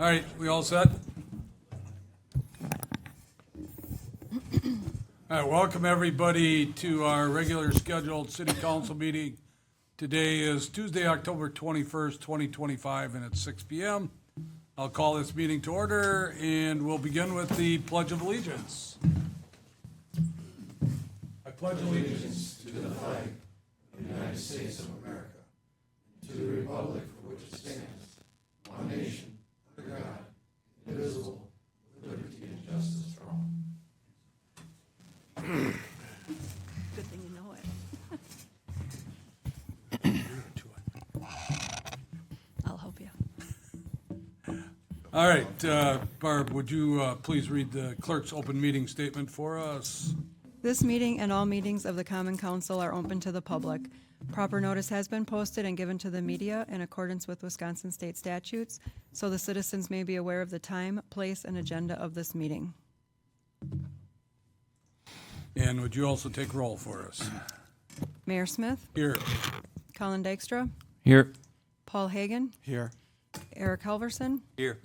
All right, we all set? All right, welcome everybody to our regular scheduled city council meeting. Today is Tuesday, October 21st, 2025, and it's 6 p.m. I'll call this meeting to order, and we'll begin with the Pledge of Allegiance. I pledge allegiance to the flag of the United States of America, to the republic for which it stands, one nation, under God, indivisible, with liberty and justice for all. Good thing you know it. I'll help you. All right, Barb, would you please read the clerk's open meeting statement for us? This meeting and all meetings of the Common Council are open to the public. Proper notice has been posted and given to the media in accordance with Wisconsin state statutes, so the citizens may be aware of the time, place, and agenda of this meeting. And would you also take roll for us? Mayor Smith, Here. Colin Dykstra, Here. Paul Hagan, Here. Eric Halverson, Here.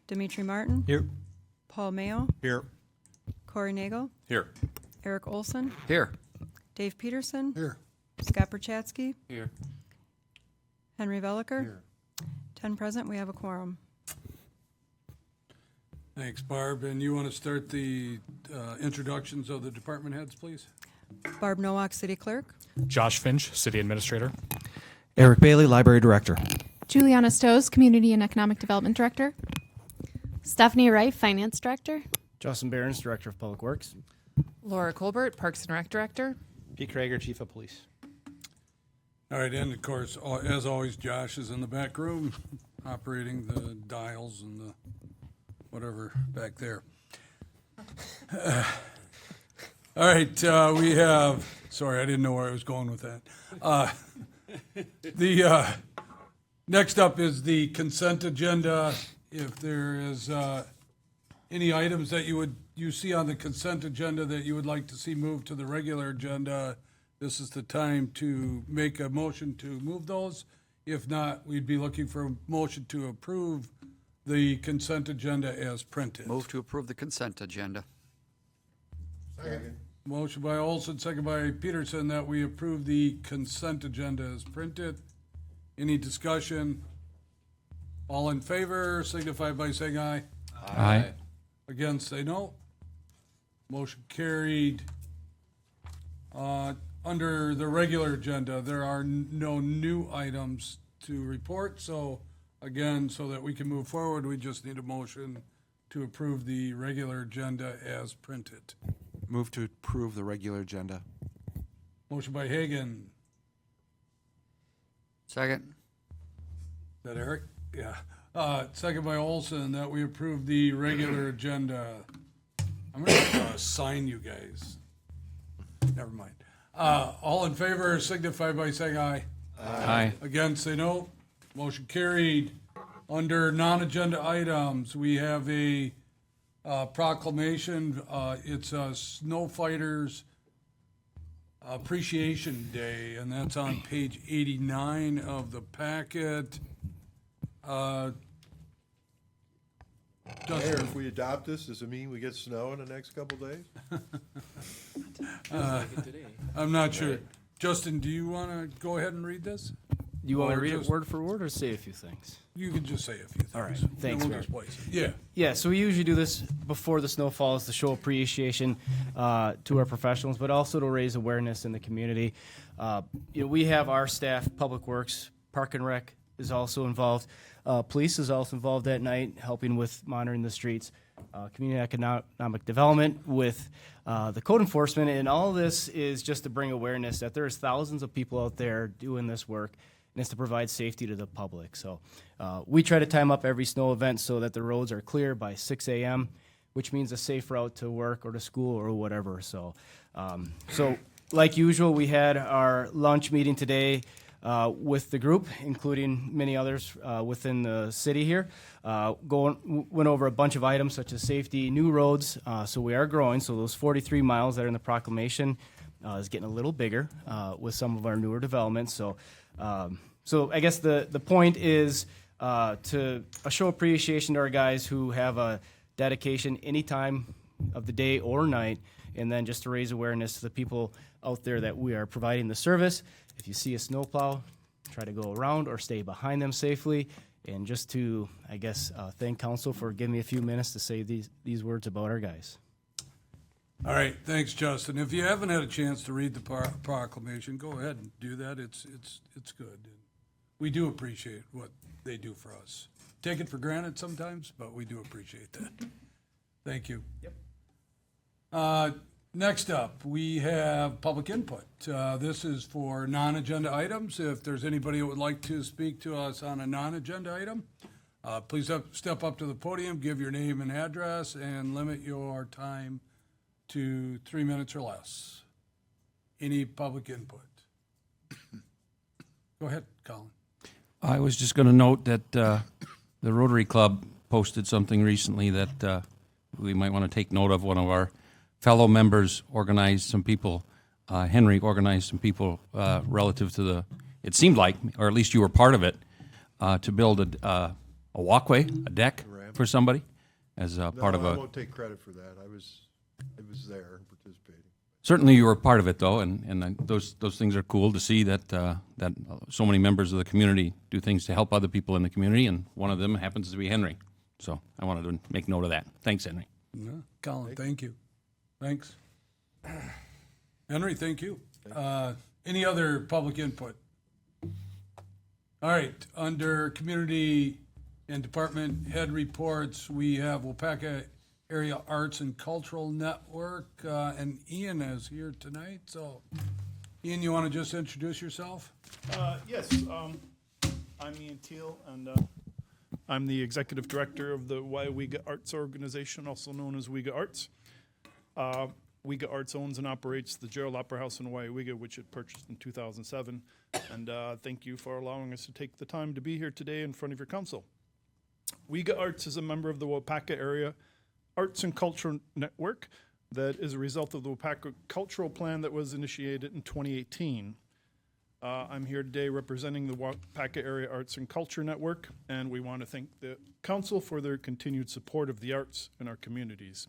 Dimitri Martin, Here. Paul Mayo, Here. Corey Nagel, Here. Eric Olson, Here. Dave Peterson, Here. Scott Perchatsky, Here. Henry Veliker. Here. 10 present, we have a quorum. Thanks, Barb. And you want to start the introductions of the department heads, please? Barb Nowak, City Clerk. Josh Finch, City Administrator. Eric Bailey, Library Director. Juliana Stoes, Community and Economic Development Director. Stephanie Wright, Finance Director. Justin Behrens, Director of Public Works. Laura Colbert, Parks and Rec Director. Pete Krager, Chief of Police. All right, and of course, as always, Josh is in the back room operating the dials and the whatever back there. All right, we have, sorry, I didn't know where I was going with that. The next up is the consent agenda. If there is any items that you see on the consent agenda that you would like to see moved to the regular agenda, this is the time to make a motion to move those. If not, we'd be looking for a motion to approve the consent agenda as printed. Move to approve the consent agenda. Second. Motion by Olson, second by Peterson, that we approve the consent agenda as printed. Any discussion? All in favor, signify by saying aye. Aye. Against, say no. Motion carried. Under the regular agenda, there are no new items to report, so again, so that we can move forward, we just need a motion to approve the regular agenda as printed. Move to approve the regular agenda. Motion by Hagan. Second. Is that Eric? Yeah. Second by Olson, that we approve the regular agenda. I'm gonna sign you guys. Never mind. All in favor signify by saying aye. Aye. Against, say no. Motion carried. Under non-agenda items, we have a proclamation. It's a Snow Fighters Appreciation Day, and that's on page 89 of the packet. Mayor, if we adopt this, does it mean we get snow in the next couple days? I'm not sure. Justin, do you want to go ahead and read this? You want me to Or read just- it word for word or say a few things? You can just say a few things. All right. Then Thanks, we'll Mayor. just place it. Yeah. Yeah, so we usually do this before the snow falls to show appreciation to our professionals, but also to raise awareness in the community. We have our staff, Public Works, Park and Rec is also involved. Police is also involved that night, helping with monitoring the streets. Community Economic Development with the code enforcement, and all of this is just to bring awareness that there's thousands of people out there doing this work, and it's to provide safety to the public. So we try to time up every snow event so that the roads are clear by 6 a.m., which means a safe route to work or to school or whatever. So like usual, we had our lunch meeting today with the group, including many others within the city here. Went over a bunch of items such as safety, new roads. So we are growing. So those 43 miles that are in the proclamation is getting a little bigger with some of our newer developments. So I guess the point is to show appreciation to our guys who have a dedication any time of the day or night, and then just to raise awareness to the people out there that we are providing the service. If you see a snowplow, try to go around or stay behind them safely. And just to, I guess, thank council for giving me a few minutes to say these words about our guys. All right, thanks, Justin. If you haven't had a chance to read the proclamation, go ahead and do that. It's good. We do appreciate what they do for us. Take it for granted sometimes, but we do appreciate that. Thank you. Yep. Next up, we have public input. This is for non-agenda items. If there's anybody who would like to speak to us on a non-agenda item, please step up to the podium, give your name and address, and limit your time to 3 minutes or less. Any public input? Go ahead, Colin. I was just going to note that the Rotary Club posted something recently that we might want to take note of. One of our fellow members organized some people, Henry organized some people relative to the, it seemed like, or at least you were part of it, to build a walkway, a deck for somebody as part of I a... won't take credit for that. I was there and participating. Certainly you were part of it, though, and those things are cool to see that that so many members of the community do things to help other people in the community, and one of them happens to be Henry. So I wanted to make note of that. Thanks, Henry. Yeah, Colin, thank you. Thanks. Henry, thank you. Any other public input? All right, under community and department head reports, we have Waupaca Area Arts and Cultural Network, and Ian is here tonight. So, Ian, you want to just introduce yourself? Yes, I'm Ian Teal, and I'm the executive director of the Waupaca Arts Organization, also known as Waupaca Arts. Waupaca Arts owns and operates the Gerald Opera House in Waupaca, which it purchased in 2007. And thank you for allowing us to take the time to be here today in front of your council. Waupaca Arts is a member of the Waupaca Area Arts and Culture Network that is a result of the Waupaca Cultural Plan that was initiated in 2018. I'm here today representing the Waupaca Area Arts and Culture Network, and we want to thank the council for their continued support of the arts in our communities.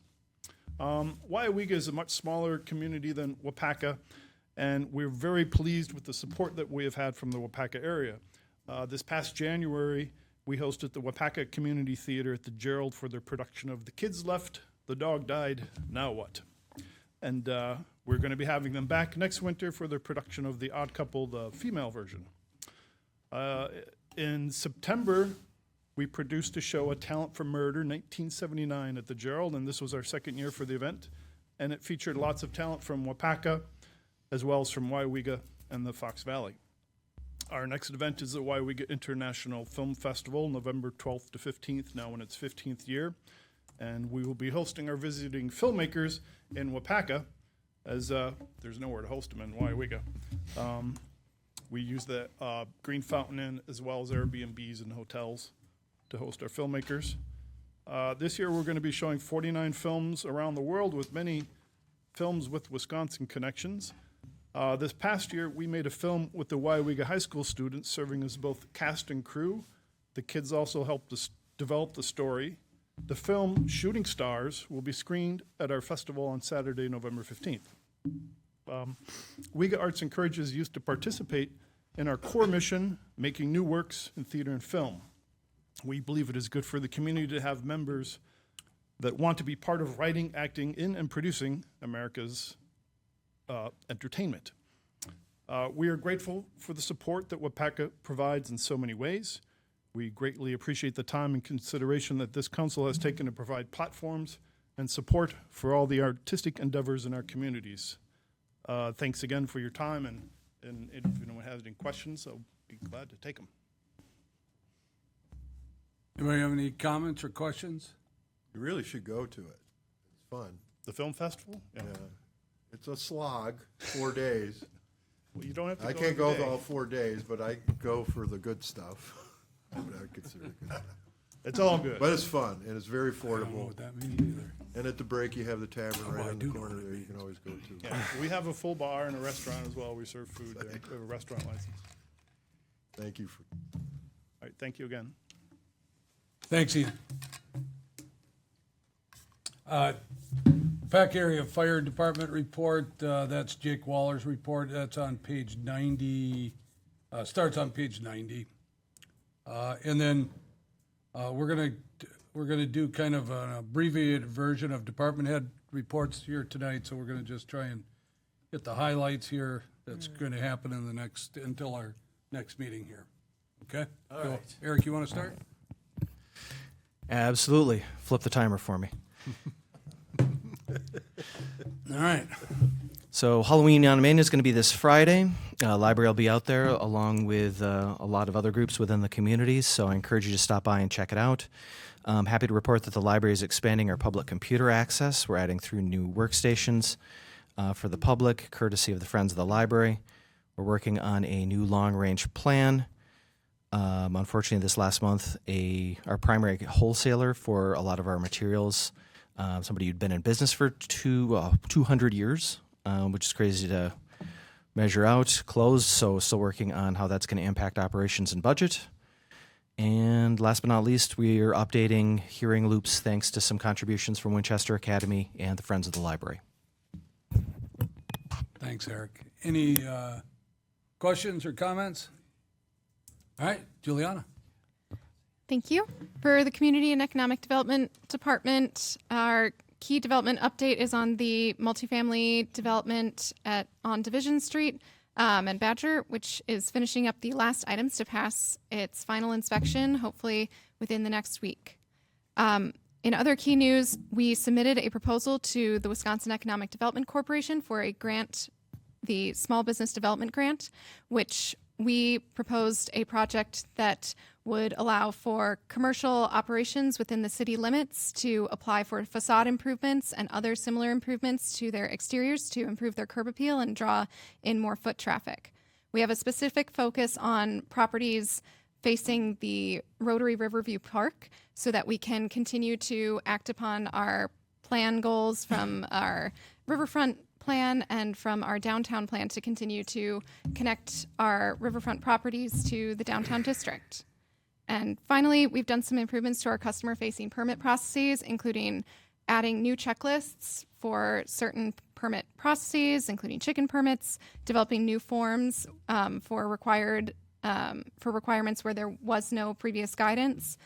Waupaca is a much smaller community than Waupaca, and we're very pleased with the support that we have had from the Waupaca area. This past January, we hosted the Waupaca Community Theater at the Gerald for their production of The Kids Left, The Dog Died, Now What? And we're going to be having them back next winter for their production of The Odd Couple, the female version. In September, we produced a show, A Talent for Murder, 1979 at the Gerald, and this was our second year for the event. And it featured lots of talent from Waupaca, as well as from Waupaca and the Fox Valley. Our next event is the Waupaca International Film Festival, November 12th to 15th, now in its 15th year. And we will be hosting our visiting filmmakers in Waupaca, as there's nowhere to host them in Waupaca. We use the Green Fountain Inn as well as Airbnbs and hotels to host our filmmakers. This year we're going to be showing 49 films around the world, with many films with Wisconsin connections. This past year, we made a film with the Waupaca High School students serving as both cast and crew. The kids also helped us develop the story. The film, Shooting Stars, will be screened at our festival on Saturday, November 15th. Waupaca Arts encourages youth to participate in our core mission, making new works in theater and film. We believe it is good for the community to have members that want to be part of writing, acting in, and producing America's entertainment. We are grateful for the support that Waupaca provides in so many ways. We greatly appreciate the time and consideration that this council has taken to provide platforms and support for all the artistic endeavors in our communities. Thanks again for your time, and if anyone has any questions, I'll be glad to take them. Anybody have any comments or questions? You really should go to it. It's fun. The film festival? Yeah. It's a slog, 4 days. Well, you don't have to I go can't go every day. all 4 days, but I go for the good stuff. I would consider it good. It's all good. But it's fun, and it's very I don't know affordable. what that means either. And at the break, you have the tavern Oh, right I in do the know corner what it there you can always go to. Yeah, we have a full bar and a restaurant as well. We serve food there. We have a restaurant license. Thank you for, All right, thank you again. Thanks, Ian. Pack Area Fire Department report, that's Jake Waller's report. That's on page 90, starts on page 90. And then we're gonna do kind of an abbreviated version of department head reports here tonight. So we're gonna just try and get the highlights here. That's going to happen in the next, until our next meeting here. Okay? All So, right. Eric, you want to start? Absolutely. Flip the timer for me. All right. So Halloween on Main is going to be this Friday. Library will be out there along with a lot of other groups within the community, so I encourage you to stop by and check it out. I'm happy to report that the library is expanding our public computer access. We're adding 3 new workstations for the public, courtesy of the Friends of the Library. We're working on a new long-range plan. Unfortunately, this last month, our primary wholesaler for a lot of our materials, somebody who'd been in business for 200 years, which is crazy to measure out, closed, so still working on how that's going to impact operations and budget. And last but not least, we are updating hearing loops thanks to some contributions from Winchester Academy and the Friends of the Library. Thanks, Eric. Any questions or comments? All right, Juliana. Thank you. For the Community and Economic Development Department, our key development update is on the multifamily development on Division Street and Badger, which is finishing up the last items to pass its final inspection, hopefully within the next week. In other key news, we submitted a proposal to the Wisconsin Economic Development Corporation for a grant, the Small Business Development Grant, which we proposed a project that would allow for commercial operations within the city limits to apply for facade improvements and other similar improvements to their exteriors to improve their curb appeal and draw in more foot traffic. We have a specific focus on properties facing the Rotary Riverview Park so that we can continue to act upon our plan goals from our riverfront plan and from our downtown plan to continue to connect our riverfront properties to the downtown district. And finally, we've done some improvements to our customer-facing permit processes, including adding new checklists for certain permit processes, including chicken permits, developing new forms for requirements where there was no previous guidance,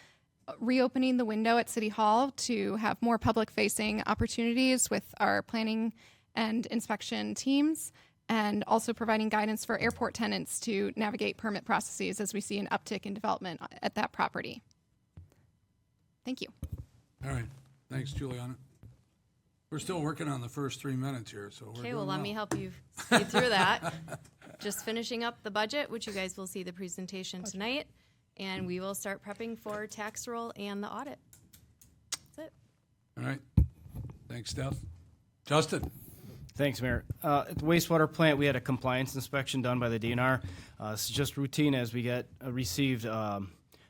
reopening the window at City Hall to have more public-facing opportunities with our planning and inspection teams, and also providing guidance for airport tenants to navigate permit processes as we see an uptick in development at that property. Thank you. All right. Thanks, Juliana. We're still working on the first 3 minutes here, so we're Okay, doing well, let me help you speed through that. Just finishing up the budget, which you guys will see the presentation tonight, and we will start prepping for tax roll and the audit. That's it. All right. Thanks, Steph. Justin. Thanks, Mayor. At the wastewater plant, we had a compliance inspection done by the DNR. This is just routine as we received a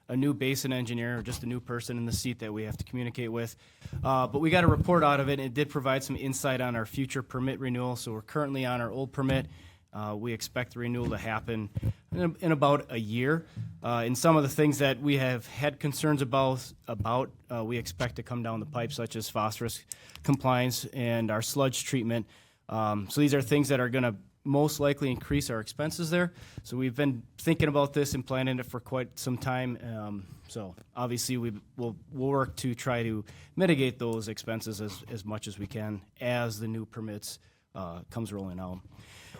new basin engineer, or just a new person in the seat that we have to communicate with. But we got a report out of it, and it did provide some insight on our future permit renewal. So we're currently on our old permit. We expect the renewal to happen in about a year. And some of the things that we have had concerns about we expect to come down the pipe, such as phosphorus compliance and our sludge treatment. So these are things that are going to most likely increase our expenses there. So we've been thinking about this and planning it for quite some time. So obviously we'll work to try to mitigate those expenses as much as we can as the new permits comes rolling out.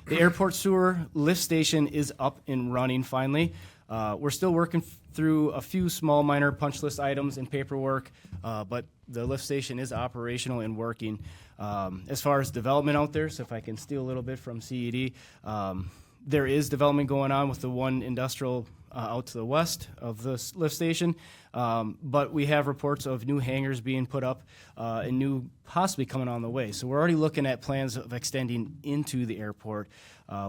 The airport sewer lift station is up and running finally. We're still working through a few small minor punch list items and paperwork, but the lift station is operational and working. As far as development out there, so if I can steal a little bit from CED, there is development going on with the one industrial out to the west of the lift station, but we have reports of new hangars being put up and new possibly coming on the way. So we're already looking at plans of extending into the airport,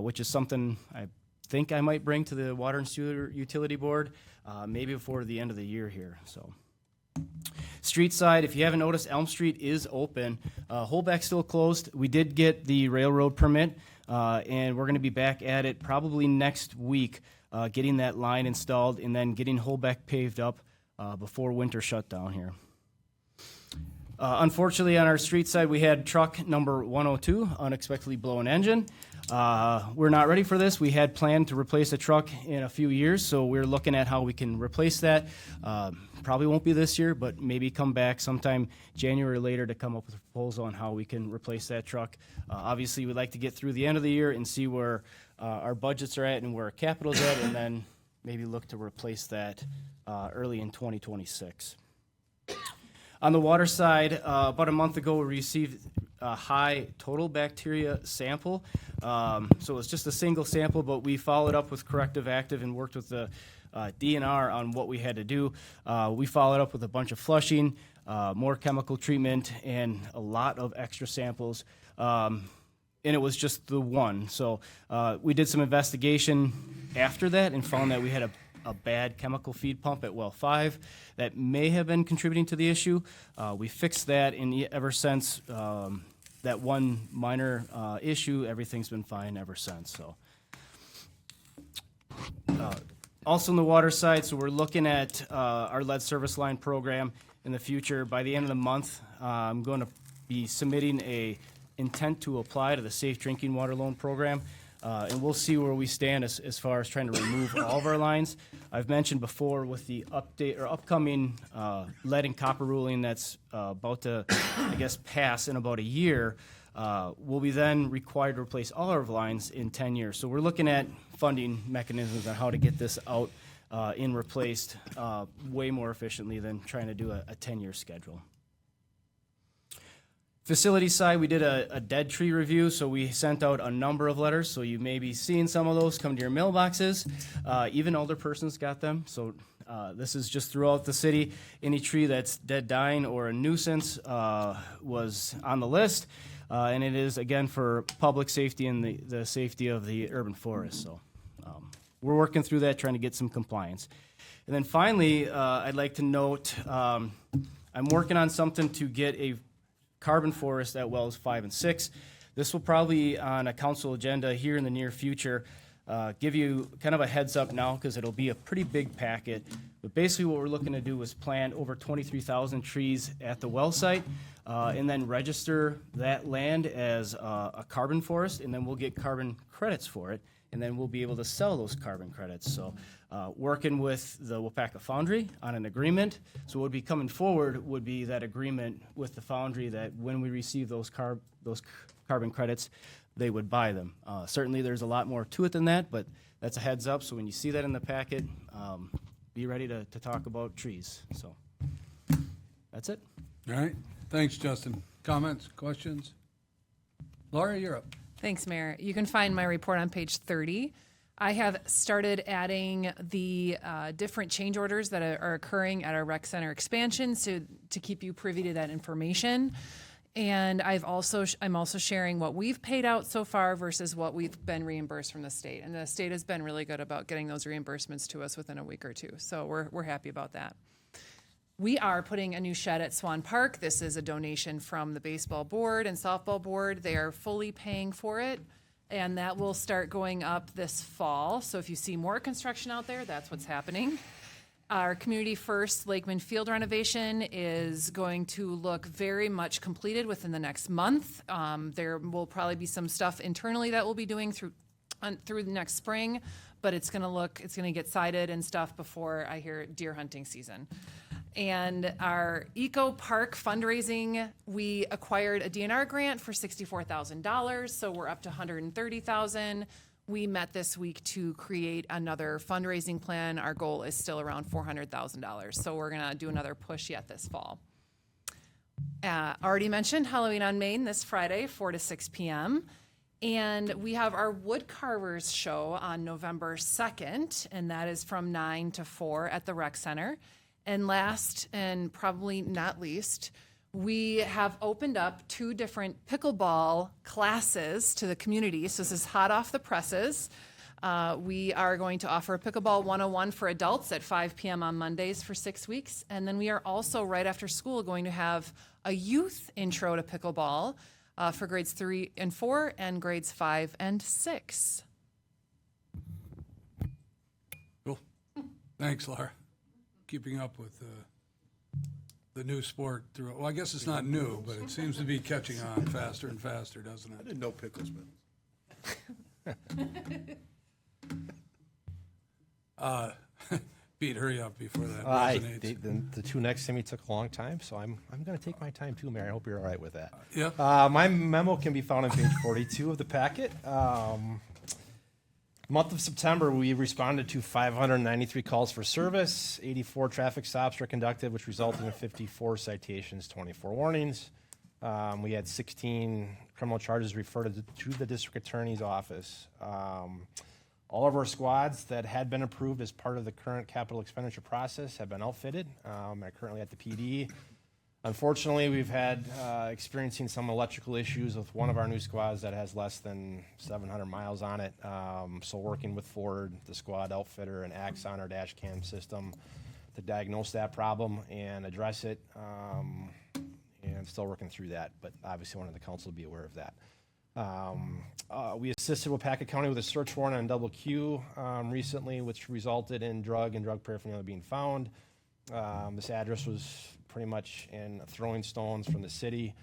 which is something I think I might bring to the Water and Sewer Utility Board maybe before the end of the year here. So, street side, if you haven't noticed, Elm Street is open. Holbeck's still closed. We did get the railroad permit, and we're going to be back at it probably next week, getting that line installed and then getting Holbeck paved up before winter shutdown here. Unfortunately, on our street side, we had truck number 102 unexpectedly blow an engine. We're not ready for this. We had planned to replace a truck in a few years, so we're looking at how we can replace that. Probably won't be this year, but maybe come back sometime January or later to come up with a proposal on how we can replace that truck. Obviously, we'd like to get through the end of the year and see where our budgets are at and where our capital's at, and then maybe look to replace that early in 2026. On the water side, about a month ago, we received a high total bacteria sample. So it's just a single sample, but we followed up with corrective active and worked with the DNR on what we had to do. We followed up with a bunch of flushing, more chemical treatment, and a lot of extra samples. And it was just the one. So we did some investigation after that and found that we had a bad chemical feed pump at well 5 that may have been contributing to the issue. We fixed that, and ever since that one minor issue, everything's been fine ever since. So, also on the water side, so we're looking at our lead service line program in the future. By the end of the month, I'm going to be submitting a intent to apply to the Safe Drinking Water Loan Program. And we'll see where we stand as far as trying to remove all of our lines. I've mentioned before with the update or upcoming lead and copper ruling that's about to, I guess, pass in about a year, we'll be then required to replace all our lines in 10 years. So we're looking at funding mechanisms on how to get this out and replaced way more efficiently than trying to do a 10-year schedule. Facility side, we did a dead tree review, so we sent out a number of letters, so you may be seeing some of those come to your mailboxes. Even older persons got them, so this is just throughout the city. Any tree that's dead, dying, or a nuisance was on the list, and it is, again, for public safety and the safety of the urban forest. So we're working through that, trying to get some compliance. And then finally, I'd like to note I'm working on something to get a carbon forest at wells 5 and 6. This will probably be on a council agenda here in the near future. Give you kind of a heads up now because it'll be a pretty big packet. But basically what we're looking to do is plant over 23,000 trees at the well site and then register that land as a carbon forest, and then we'll get carbon credits for it, and then we'll be able to sell those carbon credits. So working with the Waupaca Foundry on an agreement. So what would be coming forward would be that agreement with the foundry that when we receive those carbon credits, they would buy them. Certainly there's a lot more to it than that, but that's a heads up. So when you see that in the packet, be ready to talk about trees. So that's it. All right. Thanks, Justin. Comments, questions? Laura, you're up. Thanks, Mayor. You can find my report on page 30. I have started adding the different change orders that are occurring at our rec center expansion, so to keep you privy to that information. And I'm also sharing what we've paid out so far versus what we've been reimbursed from the state. And the state has been really good about getting those reimbursements to us within a week or two. So we're happy about that. We are putting a new shed at Swan Park. This is a donation from the baseball board and softball board. They are fully paying for it, and that will start going up this fall. So if you see more construction out there, that's what's happening. Our Community First Lakeman Field renovation is going to look very much completed within the next month. There will probably be some stuff internally that we'll be doing through the next spring, but it's going to get sided and stuff before I hear deer hunting season. And our Eco Park fundraising, we acquired a DNR grant for $64,000, so we're up to $130,000. We met this week to create another fundraising plan. Our goal is still around $400,000, so we're gonna do another push yet this fall. Already mentioned Halloween on Main this Friday, 4 to 6 p.m. And we have our Wood Carvers show on November 2nd, and that is from 9 to 4 at the Rec Center. And last, and probably not least, we have opened up 2 different pickleball classes to the community. So this is hot off the presses. We are going to offer a Pickleball 101 for adults at 5 p.m. on Mondays for 6 weeks. And then we are also, right after school, going to have a youth intro to pickleball for grades 3 and 4 and grades 5 and 6. Cool. Thanks, Laura. keeping up with the new sport through, well, I guess it's not new, but it seems to be catching on faster and faster, doesn't I it? didn't know pickles meant. Pete, hurry up before that I, resonates. the two next to me took a long time, so I'm going to take my time too, Mayor. I hope you're all right with that. Yep. My memo can be found on page 42 of the packet. Month of September, we responded to 593 calls for service. 84 traffic stops were conducted, which resulted in 54 citations, 24 warnings. We had 16 criminal charges referred to the district attorney's office. All of our squads that had been approved as part of the current capital expenditure process have been outfitted. Are currently at the PD. Unfortunately, we've had experiencing some electrical issues with one of our new squads that has less than 700 miles on it. So working with Ford, the squad outfitter, and Axon, our dash cam system, to diagnose that problem and address it. And still working through that, but obviously wanted the council to be aware of that. We assisted Waupaca County with a search warrant on Double Q recently, which resulted in drug paraphernalia being found. This address was pretty much in throwing stones from the city,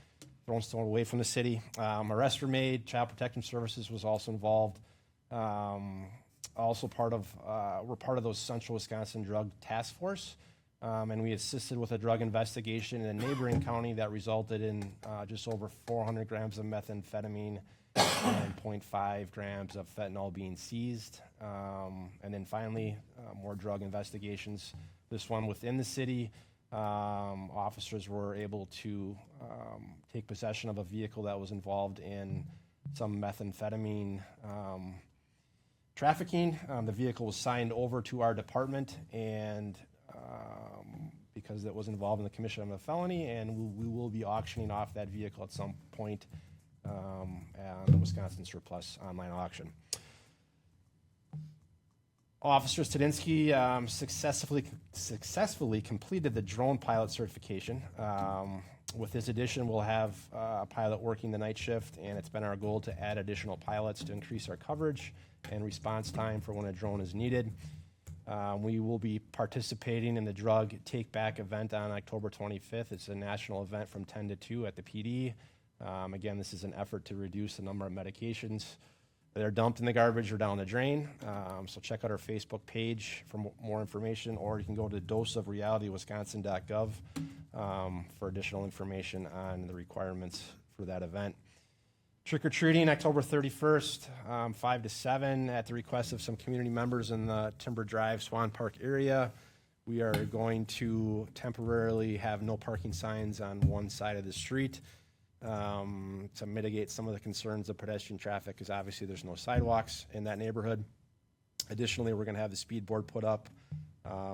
throwing stone away from the city. Arrests were made. Child Protection Services was also involved. Also we're part of those Central Wisconsin Drug Task Force. And we assisted with a drug investigation in a neighboring county that resulted in just over 400 grams of methamphetamine and 0.5 grams of fentanyl being seized. And then finally, more drug investigations. This one within the city. Officers were able to take possession of a vehicle that was involved in some methamphetamine trafficking. The vehicle was signed over to our department and because it was involved in the commission of a felony, and we will be auctioning off that vehicle at some point on the Wisconsin Surplus online auction. Officer Stadinsky successfully completed the drone pilot certification. With this addition, we'll have a pilot working the night shift, and it's been our goal to add additional pilots to increase our coverage and response time for when a drone is needed. We will be participating in the drug take back event on October 25th. It's a national event from 10 to 2 at the PD. Again, this is an effort to reduce the number of medications that are dumped in the garbage or down the drain. So check out our Facebook page for more information, or you can go to doseofrealitywisconsin.gov for additional information on the requirements for that event. Trick-or-treating, October 31st, 5 to 7, at the request of some community members in the Timber Drive, Swan Park area. We are going to temporarily have no parking signs on one side of the street to mitigate some of the concerns of pedestrian traffic, because obviously there's no sidewalks in that neighborhood. Additionally, we're going to have the speed board put up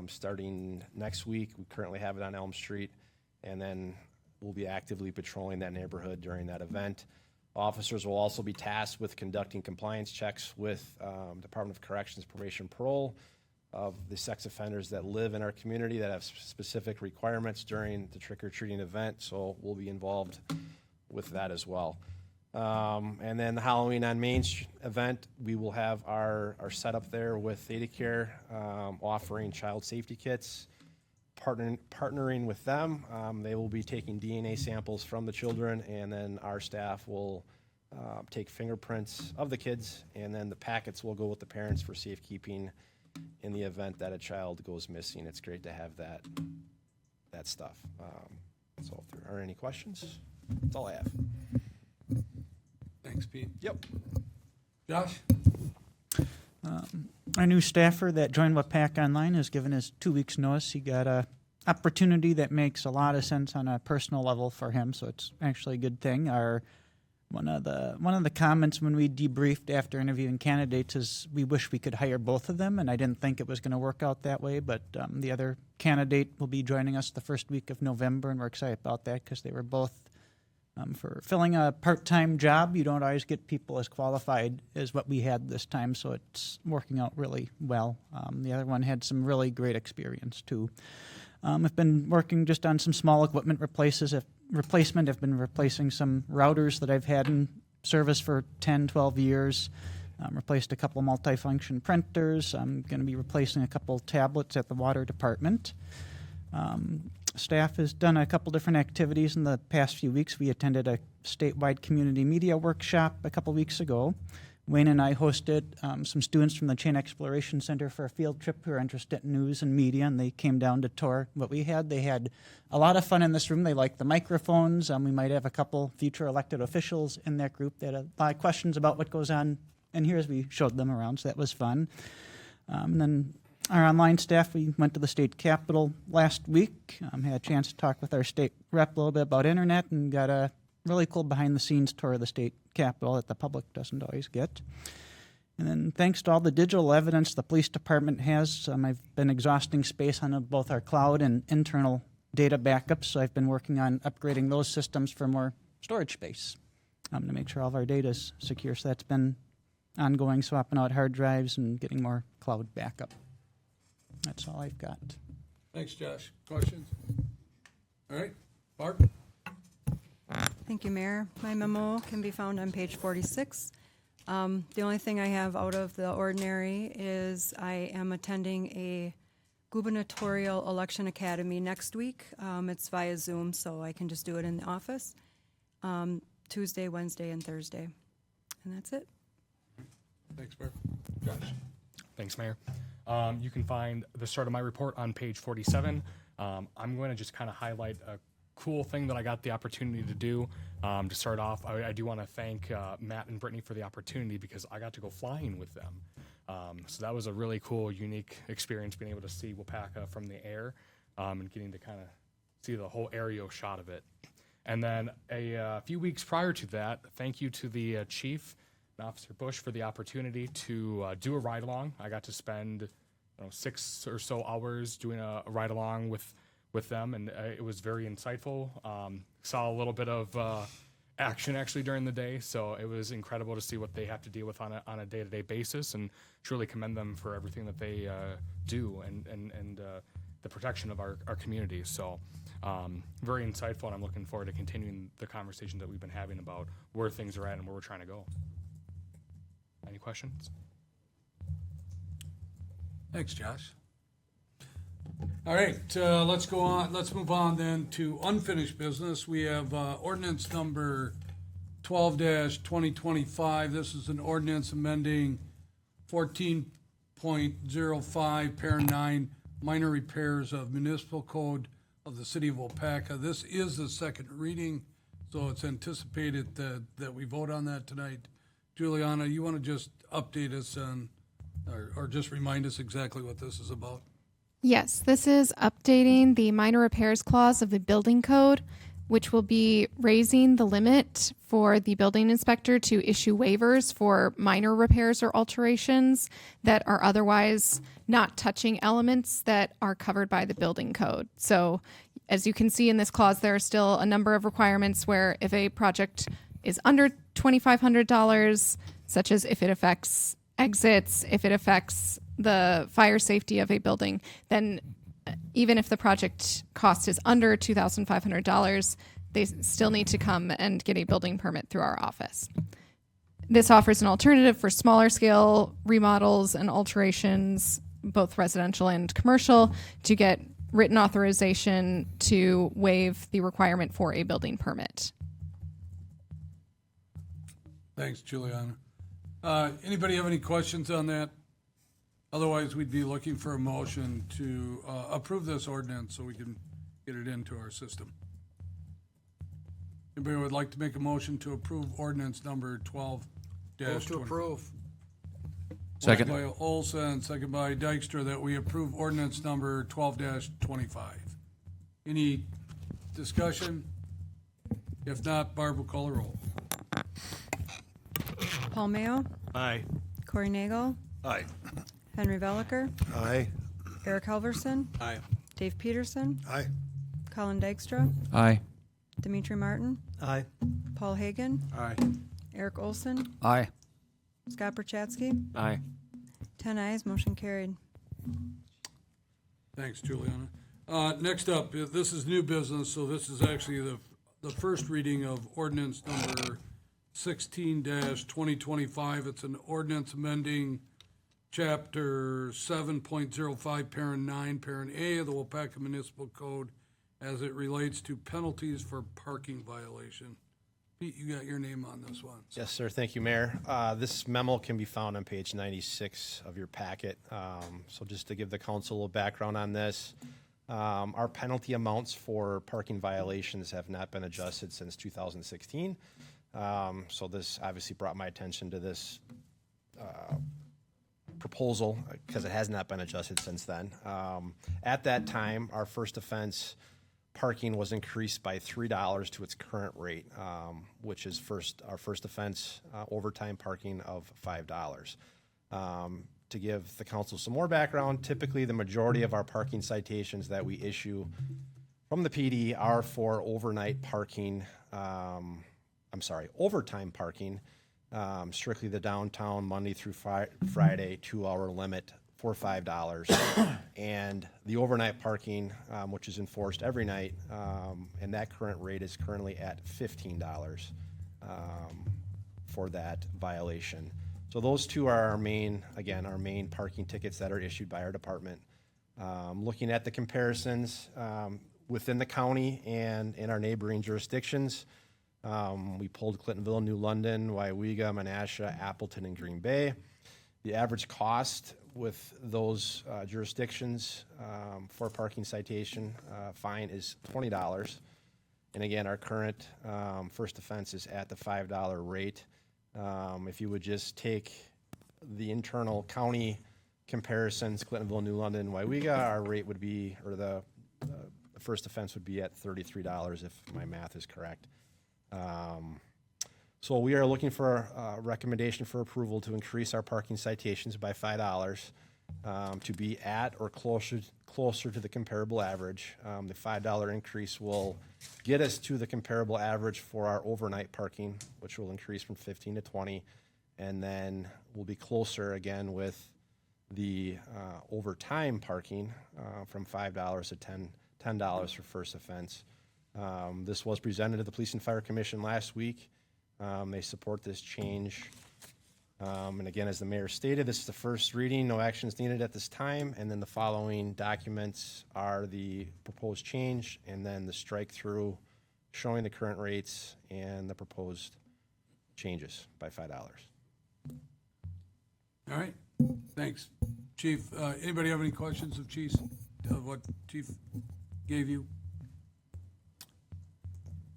starting next week. We currently have it on Elm Street, and then we'll be actively patrolling that neighborhood during that event. Officers will also be tasked with conducting compliance checks with Department of Corrections, Probation, Parole of the sex offenders that live in our community that have specific requirements during the trick-or-treating event, so we'll be involved with that as well. And then the Halloween on Main event, we will have our setup there with Theta Care offering child safety kits, partnering with them. They will be taking DNA samples from the children, and then our staff will take fingerprints of the kids, and then the packets will go with the parents for safekeeping in the event that a child goes missing. It's great to have that stuff. So if there are any questions, that's all I have. Thanks, Pete. Yep. Josh? Our new staffer that joined Waupaca Online has given us 2 weeks' notice. He got a opportunity that makes a lot of sense on a personal level for him, so it's actually a good thing. One of the comments when we debriefed after interviewing candidates is we wish we could hire both of them, and I didn't think it was going to work out that way, but the other candidate will be joining us the first week of November, and we're excited about that because they were both for filling a part-time job. You don't always get people as qualified as what we had this time, so it's working out really well. The other one had some really great experience, too. I've been working just on some small equipment replacement. I've been replacing some routers that I've had in service for 10, 12 years. Replaced a couple multifunction printers. I'm going to be replacing a couple tablets at the water department. Staff has done a couple different activities in the past few weeks. We attended a statewide community media workshop a couple weeks ago. Wayne and I hosted some students from the Chain Exploration Center for a field trip who are interested in news and media, and they came down to tour what we had. They had a lot of fun in this room. They liked the microphones. We might have a couple future elected officials in that group that had a lot of questions about what goes on in here as we showed them around, so that was fun. And then our online staff, we went to the state capitol last week, had a chance to talk with our state rep a little bit about internet, and got a really cool behind-the-scenes tour of the state capitol that the public doesn't always get. And then thanks to all the digital evidence the police department has, I've been exhausting space on both our cloud and internal data backups, so I've been working on upgrading those systems for more storage space to make sure all of our data is secure. So that's been ongoing, swapping out hard drives and getting more cloud backup. That's all I've got. Thanks, Josh. Questions? All right, Barb? Thank you, Mayor. My memo can be found on page 46. The only thing I have out of the ordinary is I am attending a gubernatorial election academy next week. It's via Zoom, so I can just do it in the office. Tuesday, Wednesday, and Thursday. And that's it. Thanks, Barb. Josh? Thanks, Mayor. You can find the start of my report on page 47. I'm going to just kind of highlight a cool thing that I got the opportunity to do. To start off, I do want to thank Matt and Brittany for the opportunity because I got to go flying with them. So that was a really cool, unique experience, being able to see Waupaca from the air and getting to kind of see the whole aerial shot of it. And then a few weeks prior to that, thank you to the chief and Officer Bush for the opportunity to do a ride-along. I got to spend 6 or so hours doing a ride-along with them, and it was very insightful. Saw a little bit of action actually during the day, so it was incredible to see what they have to deal with on a day-to-day basis, and truly commend them for everything that they do and the protection of our community. So very insightful, and I'm looking forward to continuing the conversation that we've been having about where things are at and where we're trying to go. Any questions? Thanks, Josh. All right, let's go on. Let's move on then to unfinished business. We have ordinance number 12-2025. This is an ordinance amending 14.05, Parent 9, minor repairs of municipal code of the city of Waupaca. This is the second reading, so it's anticipated that we vote on that tonight. Juliana, you want to just update us on, or just remind us exactly what this is about? Yes, this is updating the minor repairs clause of the building code, which will be raising the limit for the building inspector to issue waivers for minor repairs or alterations that are otherwise not touching elements that are covered by the building code. So as you can see in this clause, there are still a number of requirements where if a project is under $2,500, such as if it affects exits, if it affects the fire safety of a building, then even if the project cost is under $2,500, they still need to come and get a building permit through our office. This offers an alternative for smaller scale remodels and alterations, both residential and commercial, to get written authorization to waive the requirement for a building permit. Thanks, Juliana. Anybody have any questions on that? Otherwise, we'd be looking for a motion to approve this ordinance so we can get it into our system. Anybody would like to make a motion to approve ordinance number 12-20? Move to approve. Second by Olson, second by Dykstra, that we approve ordinance number 12-25. Any discussion? If not, Barb will call the roll. Paul Mayo, Aye. Corey Nagel, Aye. Henry Veliker, Aye. Eric Halverson, Aye. Dave Peterson, Aye. Colin Dykstra, Aye. Dimitri Martin, Aye. Paul Hagan, Aye. Eric Olson, Aye. Scott Perchatsky. Aye. 10 ayes, motion carried. Thanks, Juliana. Next up, this is new business, so this is actually the first reading of ordinance number 16-2025. It's an ordinance amending Chapter 7.05, Parent 9, Parent A of the Waupaca Municipal Code as it relates to penalties for parking violation. Pete, you got your name on this one. Yes, sir. Thank you, Mayor. This memo can be found on page 96 of your packet. So just to give the council a little background on this, our penalty amounts for parking violations have not been adjusted since 2016. So this obviously brought my attention to this proposal because it has not been adjusted since then. At that time, our first offense parking was increased by $3 to its current rate, which is our first offense overtime parking of $5. To give the council some more background, typically the majority of our parking citations that we issue from the PD are for overnight parking. Overtime parking. Strictly the downtown Monday through Friday 2-hour limit for $5, and the overnight parking, which is enforced every night, and that current rate is currently at $15 for that violation. So those two are our main parking tickets that are issued by our department. Looking at the comparisons within the county and in our neighboring jurisdictions, we pulled Clintonville, New London, Waupaca, Menasha, Appleton, and Green Bay. The average cost with those jurisdictions for a parking citation fine is $20. And again, our current first offense is at the $5 rate. If you would just take the internal county comparisons, Clintonville, New London, Waupaca, our rate would be, or the first offense would be at $33 if my math is correct. So we are looking for a recommendation for approval to increase our parking citations by $5 to be at or closer to the comparable average. The $5 increase will get us to the comparable average for our overnight parking, which will increase from 15 to 20, and then we'll be closer again with the overtime parking from $5 to $10 for first offense. This was presented to the Police and Fire Commission last week. They support this change. And again, as the mayor stated, this is the first reading. No action is needed at this time. And then the following documents are the proposed change and then the strike through showing the current rates and the proposed changes by $5. All right, thanks. Chief, anybody have any questions of Chief, of what Chief gave you?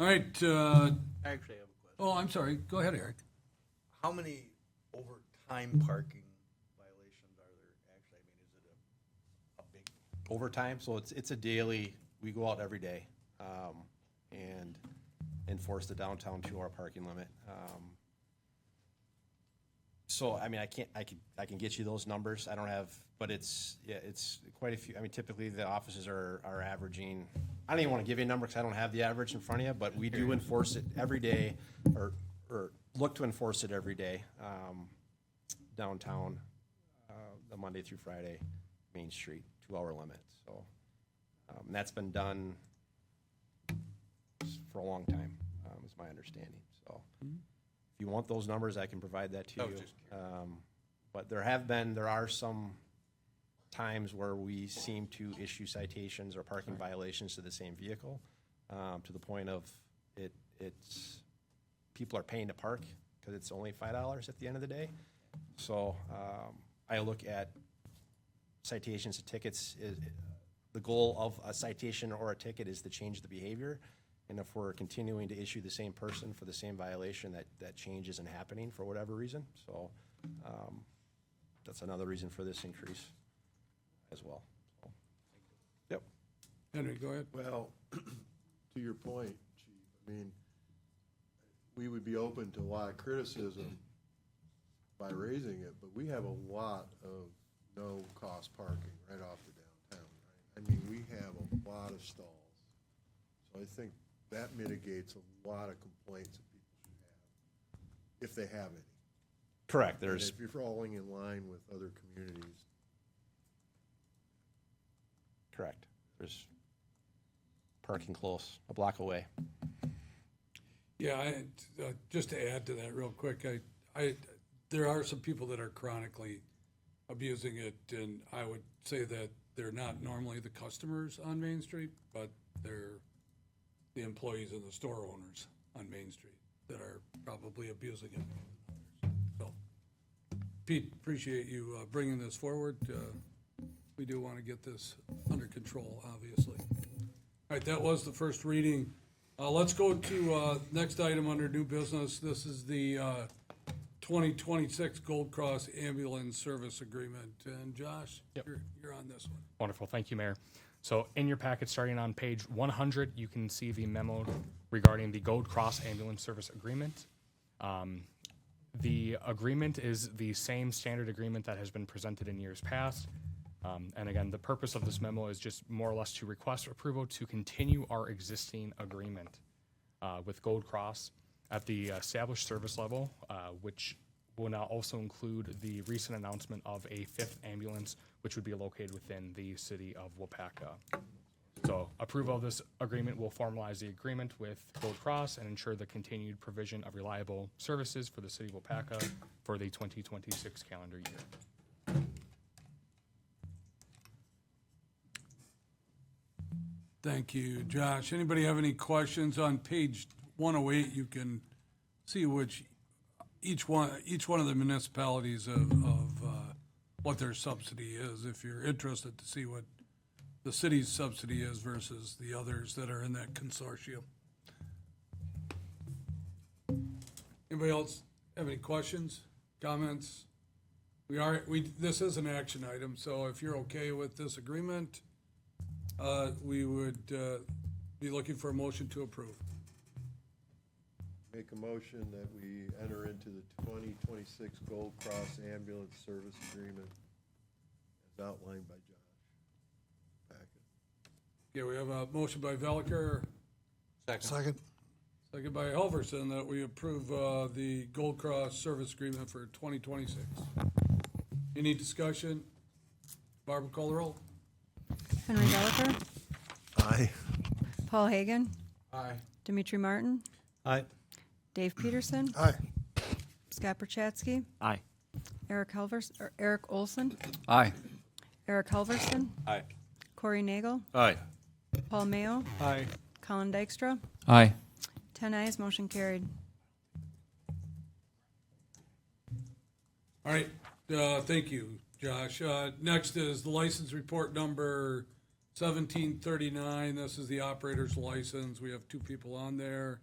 All right. Actually, I have a question. Oh, I'm sorry. Go ahead, Eric. How many overtime parking violations are there actually? I mean, is it a big? Overtime, so it's a daily, we go out every day and enforce the downtown 2-hour parking limit. So, I mean, I can get you those numbers. I don't have, but it's quite a few. I mean, typically the offices are averaging, I don't even want to give you a number because I don't have the average in front of you, but we do enforce it every day or look to enforce it every day downtown, the Monday through Friday, Main Street, 2-hour limit. So and that's been done for a long time, is my understanding. So if you want those numbers, I can provide that to you. But there are some times where we seem to issue citations or parking violations to the same vehicle, to the point of it's people are paying to park because it's only $5 at the end of the day. So I look at citations and tickets. The goal of a citation or a ticket is to change the behavior. And if we're continuing to issue the same person for the same violation, that change isn't happening for whatever reason. So that's another reason for this increase as well. So, yep. Henry, go ahead. Well, to your point, Chief, I mean, we would be open to a lot of criticism by raising it, but we have a lot of no-cost parking right off the downtown, right? I mean, we have a lot of stalls. So I think that mitigates a lot of complaints that people should have, if they have any. Correct. And if you're falling in line with other communities. Correct. There's parking close, a block away. Yeah, just to add to that real quick, there are some people that are chronically abusing it, and I would say that they're not normally the customers on Main Street, but they're the employees and the store owners on Main Street that are probably abusing it. So, Pete, appreciate you bringing this forward. We do want to get this under control, obviously. All right, that was the first reading. Let's go to next item under new business. This is the 2026 Gold Cross Ambulance Service Agreement. And Josh, you're on this one. Wonderful. Thank you, Mayor. So in your packet, starting on page 100, you can see the memo regarding the Gold Cross Ambulance Service Agreement. The agreement is the same standard agreement that has been presented in years past. And again, the purpose of this memo is just more or less to request approval to continue our existing agreement with Gold Cross at the established service level, which will now also include the recent announcement of a 5th ambulance, which would be located within the city of Waupaca. So approval of this agreement will formalize the agreement with Gold Cross and ensure the continued provision of reliable services for the city of Waupaca for the 2026 calendar year. Thank you, Josh. Anybody have any questions? On page 108, you can see which each one of the municipalities of what their subsidy is, if you're interested to see what the city's subsidy is versus the others that are in that consortium. Anybody else have any questions, comments? This is an action item, so if you're okay with this agreement, we would be looking for a motion to approve. Make a motion that we enter into the 2026 Gold Cross Ambulance Service Agreement as outlined by Josh. Packet. Yeah, we have a motion by Veliker. Second. Second by Helverson that we approve the Gold Cross Service Agreement for 2026. Any discussion? Barbara, call the roll. Henry Veliker, Aye. Paul Hagan, Aye. Dimitri Martin, Aye. Dave Peterson, Aye. Scott Perchatsky, Aye. Eric Olson, Aye. Eric Helverson, Aye. Corey Nagel, Aye. Paul Mayo, Aye. Colin Dykstra. Aye. 10 ayes, motion carried. All right, thank you, Josh. Next is the license report number 1739. This is the operator's license. We have 2 people on there.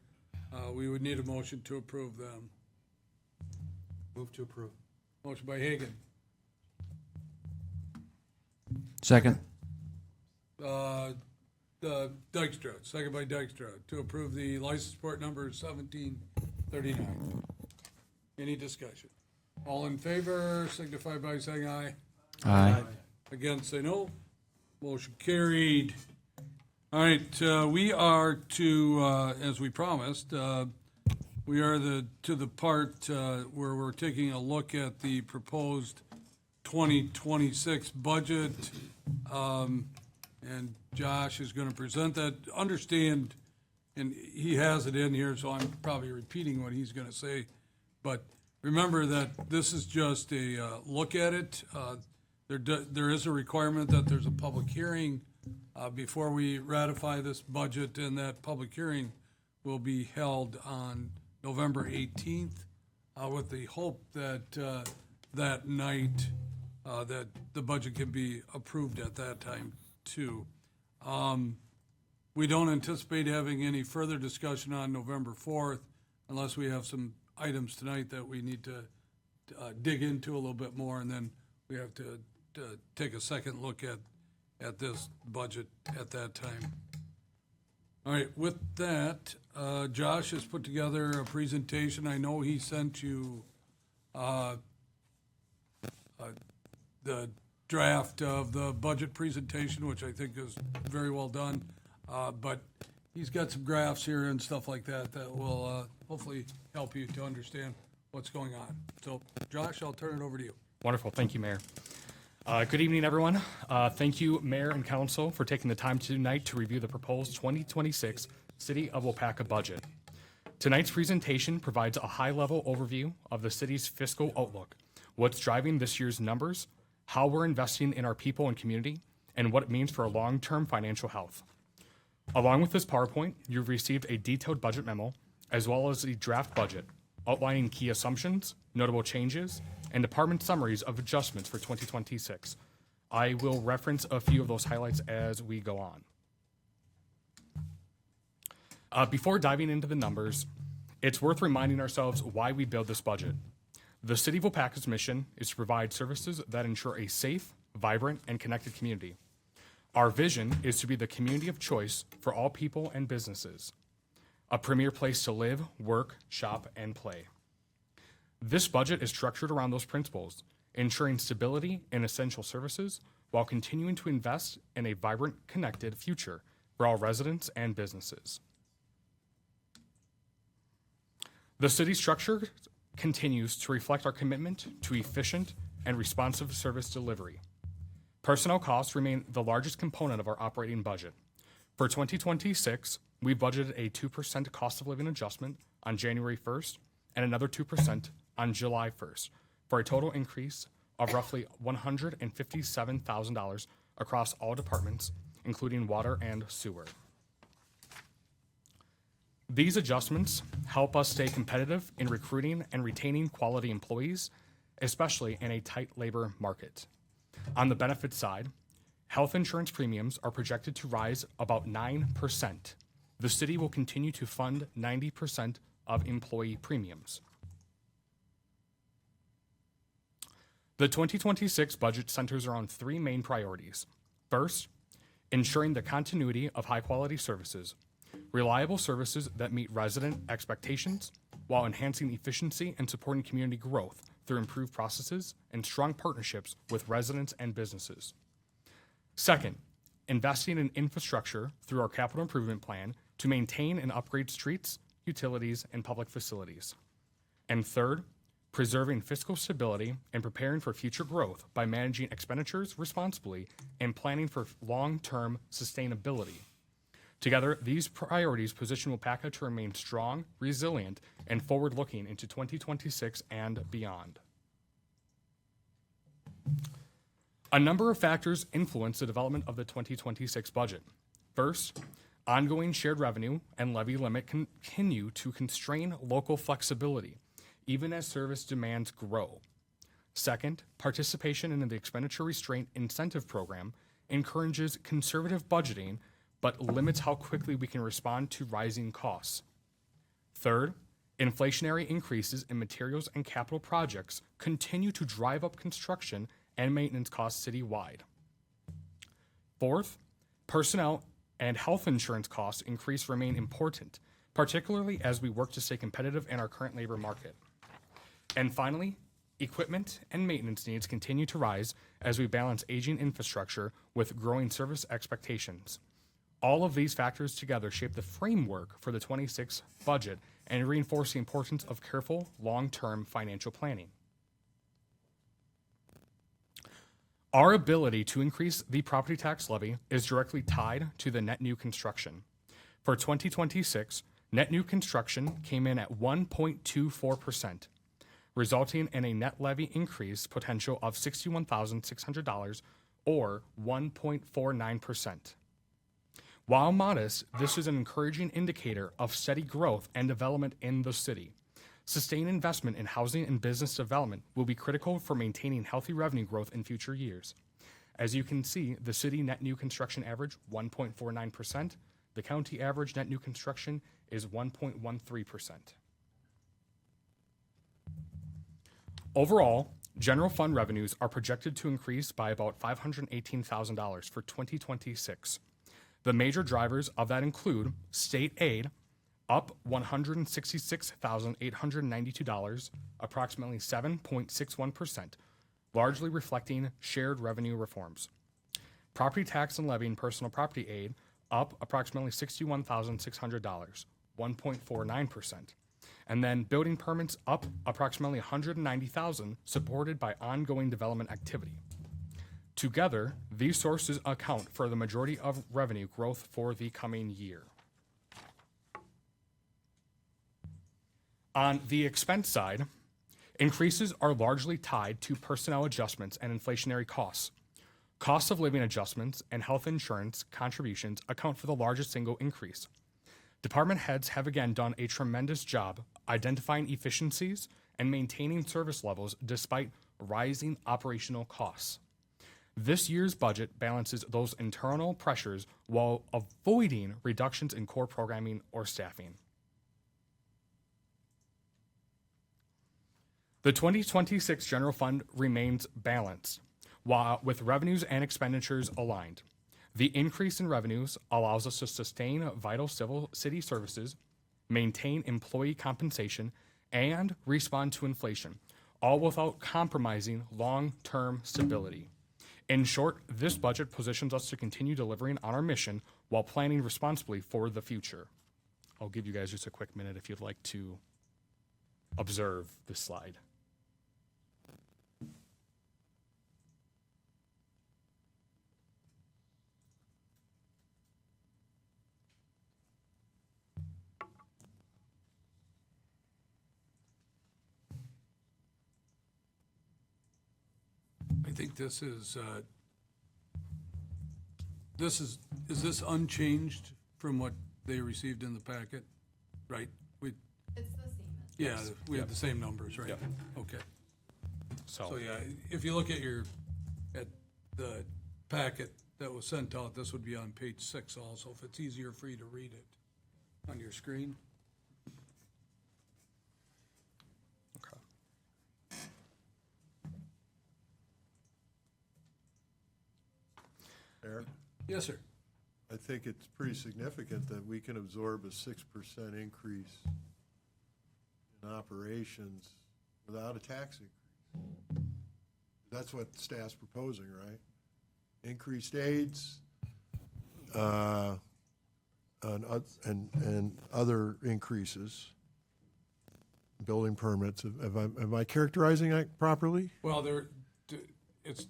We would need a motion to approve them. Move to approve. Motion by Hagan. Second. Dykstra, second by Dykstra, to approve the license report number 1739. Any discussion? All in favor, signify by saying aye. Aye. Against, say no. Motion carried. All right, we are to, as we promised, we are to the part where we're taking a look at the proposed 2026 budget. And Josh is going to present that. Understand, and he has it in here, so I'm probably repeating what he's going to say. But remember that this is just a look at it. There is a requirement that there's a public hearing before we ratify this budget, and that public hearing will be held on November 18th with the hope that that night that the budget can be approved at that time too. We don't anticipate having any further discussion on November 4th unless we have some items tonight that we need to dig into a little bit more, and then we have to take a second look at this budget at that time. All right, with that, Josh has put together a presentation. I know he sent you the draft of the budget presentation, which I think is very well done. But he's got some graphs here and stuff like that that will hopefully help you to understand what's going on. So, Josh, I'll turn it over to you. Wonderful. Thank you, Mayor. Good evening, everyone. Thank you, Mayor and Council, for taking the time tonight to review the proposed 2026 City of Waupaca budget. Tonight's presentation provides a high-level overview of the city's fiscal outlook, what's driving this year's numbers, how we're investing in our people and community, and what it means for our long-term financial health. Along with this PowerPoint, you've received a detailed budget memo, as well as the draft budget, outlining key assumptions, notable changes, and department summaries of adjustments for 2026. I will reference a few of those highlights as we go on. Before diving into the numbers, it's worth reminding ourselves why we build this budget. The City of Waupaca's mission is to provide services that ensure a safe, vibrant, and connected community. Our vision is to be the community of choice for all people and businesses, a premier place to live, work, shop, and play. This budget is structured around those principles, ensuring stability in essential services while continuing to invest in a vibrant, connected future for all residents and businesses. The city structure continues to reflect our commitment to efficient and responsive service delivery. Personnel costs remain the largest component of our operating budget. For 2026, we budgeted a 2% cost of living adjustment on January 1st and another 2% on July 1st, for a total increase of roughly $157,000 across all departments, including water and sewer. These adjustments help us stay competitive in recruiting and retaining quality employees, especially in a tight labor market. On the benefits side, health insurance premiums are projected to rise about 9%. The city will continue to fund 90% of employee premiums. The 2026 budget centers around three main priorities. First, ensuring the continuity of high-quality services, reliable services that meet resident expectations while enhancing efficiency and supporting community growth through improved processes and strong partnerships with residents and businesses. Second, investing in infrastructure through our capital improvement plan to maintain and upgrade streets, utilities, and public facilities. And third, preserving fiscal stability and preparing for future growth by managing expenditures responsibly and planning for long-term sustainability. Together, these priorities position Waupaca to remain strong, resilient, and forward-looking into 2026 and beyond. A number of factors influence the development of the 2026 budget. First, ongoing shared revenue and levy limit continue to constrain local flexibility, even as service demands grow. Second, participation in the expenditure restraint incentive program encourages conservative budgeting but limits how quickly we can respond to rising costs. Third, inflationary increases in materials and capital projects continue to drive up construction and maintenance costs citywide. Fourth, personnel and health insurance costs increase remain important, particularly as we work to stay competitive in our current labor market. And finally, equipment and maintenance needs continue to rise as we balance aging infrastructure with growing service expectations. All of these factors together shape the framework for the 26 budget and reinforce the importance of careful, long-term financial planning. Our ability to increase the property tax levy is directly tied to the net new construction. For 2026, net new construction came in at 1.24%, resulting in a net levy increase potential of $61,600 or 1.49%. While modest, this is an encouraging indicator of steady growth and development in the city. Sustained investment in housing and business development will be critical for maintaining healthy revenue growth in future years. As you can see, the city net new construction average 1.49%. The county average net new construction is 1.13%. Overall, general fund revenues are projected to increase by about $518,000 for 2026. The major drivers of that include state aid, up $166,892, approximately 7.61%, largely reflecting shared revenue reforms. Property tax and levy and personal property aid, up approximately $61,600, 1.49%. And then building permits up approximately $190,000, supported by ongoing development activity. Together, these sources account for the majority of revenue growth for the coming year. On the expense side, increases are largely tied to personnel adjustments and inflationary costs. Cost of living adjustments and health insurance contributions account for the largest single increase. Department heads have again done a tremendous job identifying efficiencies and maintaining service levels despite rising operational costs. This year's budget balances those internal pressures while avoiding reductions in core programming or staffing. The 2026 general fund remains balanced, while with revenues and expenditures aligned. The increase in revenues allows us to sustain vital civil city services, maintain employee compensation, and respond to inflation, all without compromising long-term stability. In short, this budget positions us to continue delivering on our mission while planning responsibly for the future. I'll give you guys just a quick minute if you'd like to observe this slide. I think this is this unchanged from what they received in the packet? Right? It's the same. Yeah, we have the same numbers, right? Yep. Okay. So So, yeah, if you look at at the packet that was sent out, this would be on page 6 also, if it's easier for you to read it on your screen. okay. Eric, Yes, sir. I think it's pretty significant that we can absorb a 6% increase in operations without a tax increase. That's what staff's proposing, right? Increased aids, and other increases, building permits. Am I characterizing that properly? Well, there is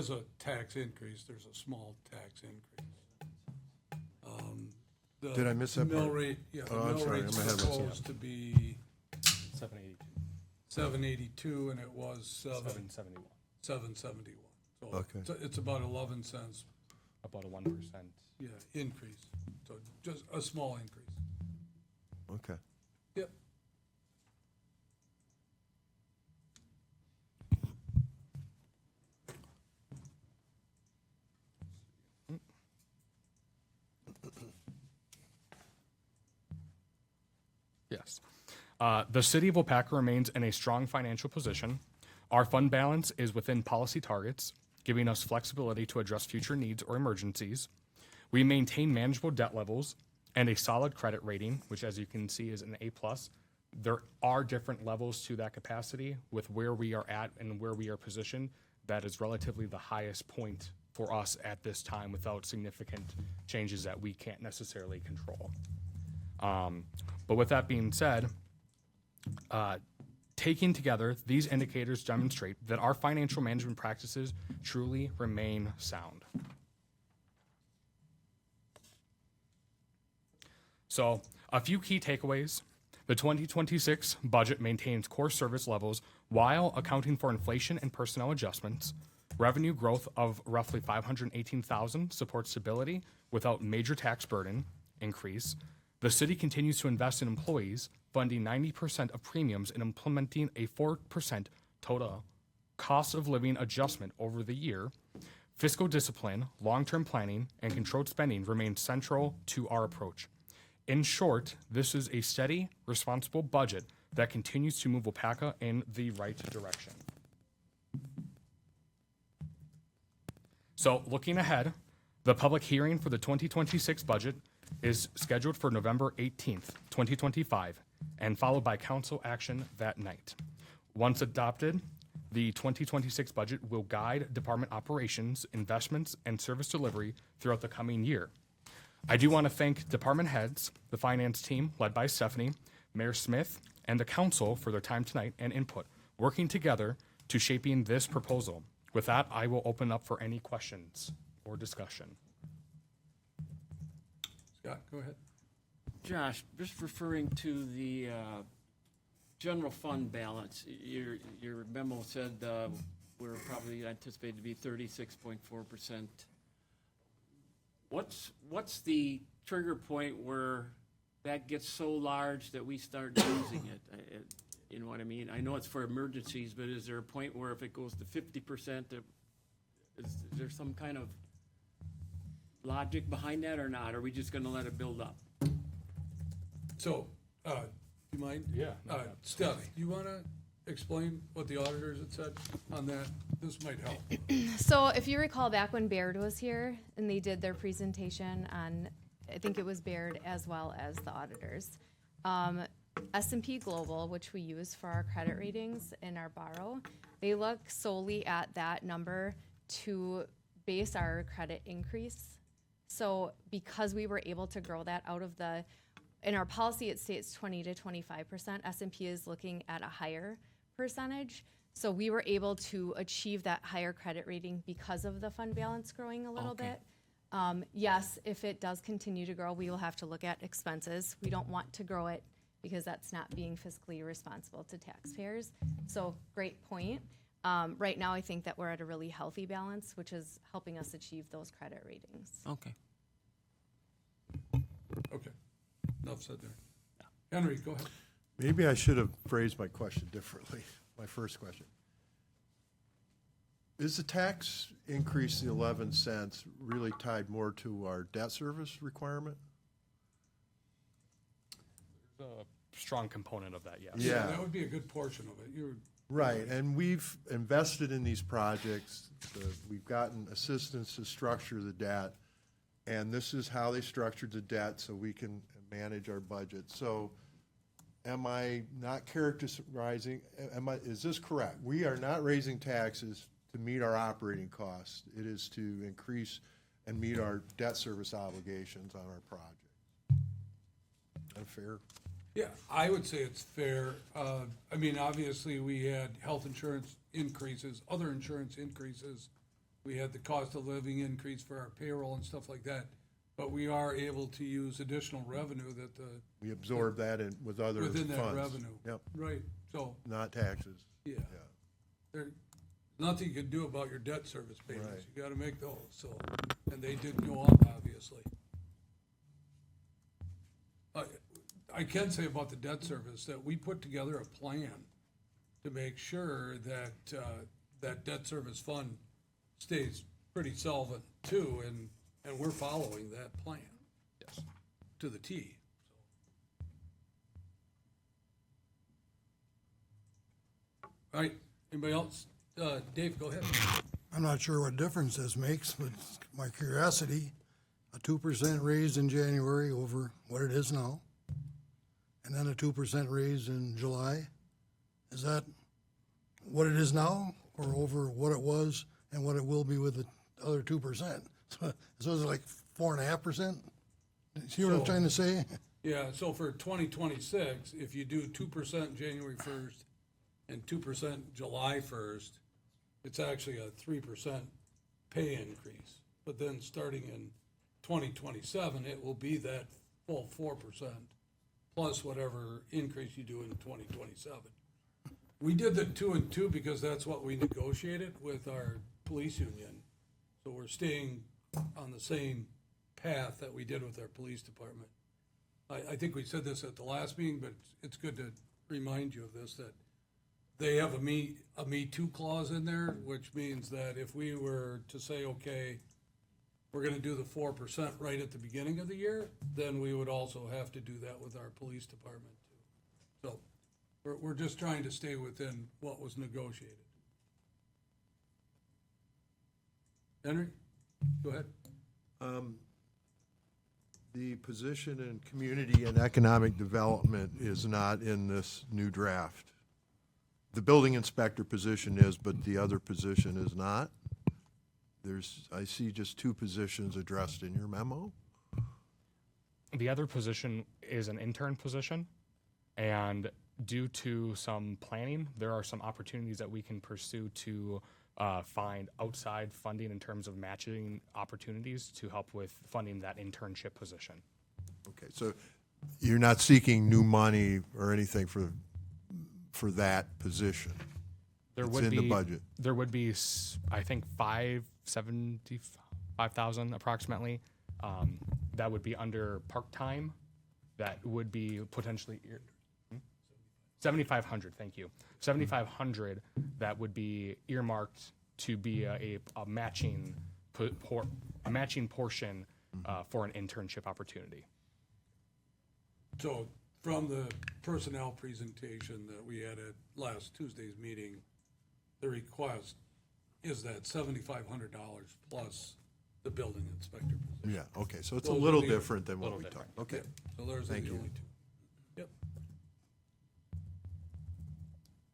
a tax increase, there's a small tax increase. Did I miss that Mill part? rate, yeah, the Oh, I'm mill sorry, rate's I'm ahead of myself. proposed to be 782. 782, and it was 771. 771. So Okay. it's about 11 cents, About a 1%. yeah, increase. So just a small increase. Okay. Yep. Yes. The city of Waupaca remains in a strong financial position. Our fund balance is within policy targets, giving us flexibility to address future needs or emergencies. We maintain manageable debt levels and a solid credit rating, which, as you can see, is an A+. There are different levels to that capacity with where we are at and where we are positioned. That is relatively the highest point for us at this time without significant changes that we can't necessarily control. But with that being said, taken together, these indicators demonstrate that our financial management practices truly remain sound. So, a few key takeaways. The 2026 budget maintains core service levels while accounting for inflation and personnel adjustments. Revenue growth of roughly $518,000 supports stability without major tax burden increase. The city continues to invest in employees, funding 90% of premiums and implementing a 4% total cost of living adjustment over the year. Fiscal discipline, long-term planning, and controlled spending remain central to our approach. In short, this is a steady, responsible budget that continues to move Waupaca in the right direction. So, looking ahead, the public hearing for the 2026 budget is scheduled for November 18th, 2025, and followed by council action that night. Once adopted, the 2026 budget will guide department operations, investments, and service delivery throughout the coming year. I do want to thank department heads, the finance team led by Stephanie, Mayor Smith, and the council for their time tonight and input, working together to shaping this proposal. With that, I will open up for any questions or discussion. Scott, go ahead. Josh, just referring to the general fund balance, your memo said we're probably anticipated to be 36.4%. What's the trigger point where that gets so large that we start using it? You know what I mean? I know it's for emergencies, but is there a point where if it goes to 50%, is there some kind of logic behind that or not? Or are we just gonna let it build up? So, you mind? Yeah, no, Steph, do you want to explain what the auditors had said on that? This might help. So if you recall back when Baird was here and they did their presentation on, I think it was Baird as well as the auditors. S&P Global, which we use for our credit ratings and our borrow, they look solely at that number to base our credit increase. So because we were able to grow that out of in our policy it states 20 to 25%, S&P is looking at a higher percentage. So we were able to achieve that higher credit rating because of the fund balance growing a little bit. Yes, if it does continue to grow, we will have to look at expenses. We don't want to grow it because that's not being fiscally responsible to taxpayers. So great point. Right now, I think that we're at a really healthy balance, which is helping us achieve those credit ratings. Okay. Okay. Enough said there. Henry, go ahead. Maybe I should have phrased my question differently, my first question. Is the tax increase, the 11 cents, really tied more to our debt service requirement? There's a strong component of that, yes. Yeah. That would be a good portion of it. Right, and we've invested in these projects. We've gotten assistance to structure the debt, and this is how they structured the debt so we can manage our budget. So am I not characterizing, is this correct? We are not raising taxes to meet our operating costs. It is to increase and meet our debt service obligations on our project. Is that fair? Yeah, I would say it's fair. I mean, obviously, we had health insurance increases, other insurance increases. We had the cost of living increase for our payroll and stuff like that. But we are able to use additional revenue that We absorb that with other funds. within that revenue. Yep, Right, so, not taxes. yeah. There's nothing you can do about your debt service payments. Right. You gotta make those, so, and they did go up, obviously. I can say about the debt service that we put together a plan to make sure that that debt service fund stays pretty solvent too, and we're following that plan. Yes. To the T. All right, anybody else? Dave, go ahead. I'm not sure what difference this makes, but my curiosity, a 2% raise in January over what it is now, and then a 2% raise in July. Is that what it is now, or over what it was and what it will be with the other 2%? So it's like 4.5%? See what I'm trying to say? Yeah, so for 2026, if you do 2% January 1st and 2% July 1st, it's actually a 3% pay increase. But then starting in 2027, it will be that full 4% plus whatever increase you do in 2027. We did the 2 and 2 because that's what we negotiated with our police union. So we're staying on the same path that we did with our police department. I think we said this at the last meeting, but it's good to remind you of this, that they have a Me Too clause in there, which means that if we were to say, okay, we're gonna do the 4% right at the beginning of the year, then we would also have to do that with our police department too. So we're just trying to stay within what was negotiated. Henry, go ahead. The position in community and economic development is not in this new draft. The building inspector position is, but the other position is not. I see just 2 positions addressed in your memo. The other position is an intern position, and due to some planning, there are some opportunities that we can pursue to find outside funding in terms of matching opportunities to help with funding that internship position. Okay, so you're not seeking new money or anything for that position. There It's would in be the budget. There would be, I think, 575,000 approximately. That would be under part-time. That would be potentially 7,500. Thank you. 7,500. That would be earmarked to be a matching portion for an internship opportunity. So from the personnel presentation that we had at last Tuesday's meeting, the request is that $7,500 plus the building inspector position. Yeah, okay, so it's a Those little would be- different than what Little we different. talked. Okay, So those are Thank the you. only two. Yep.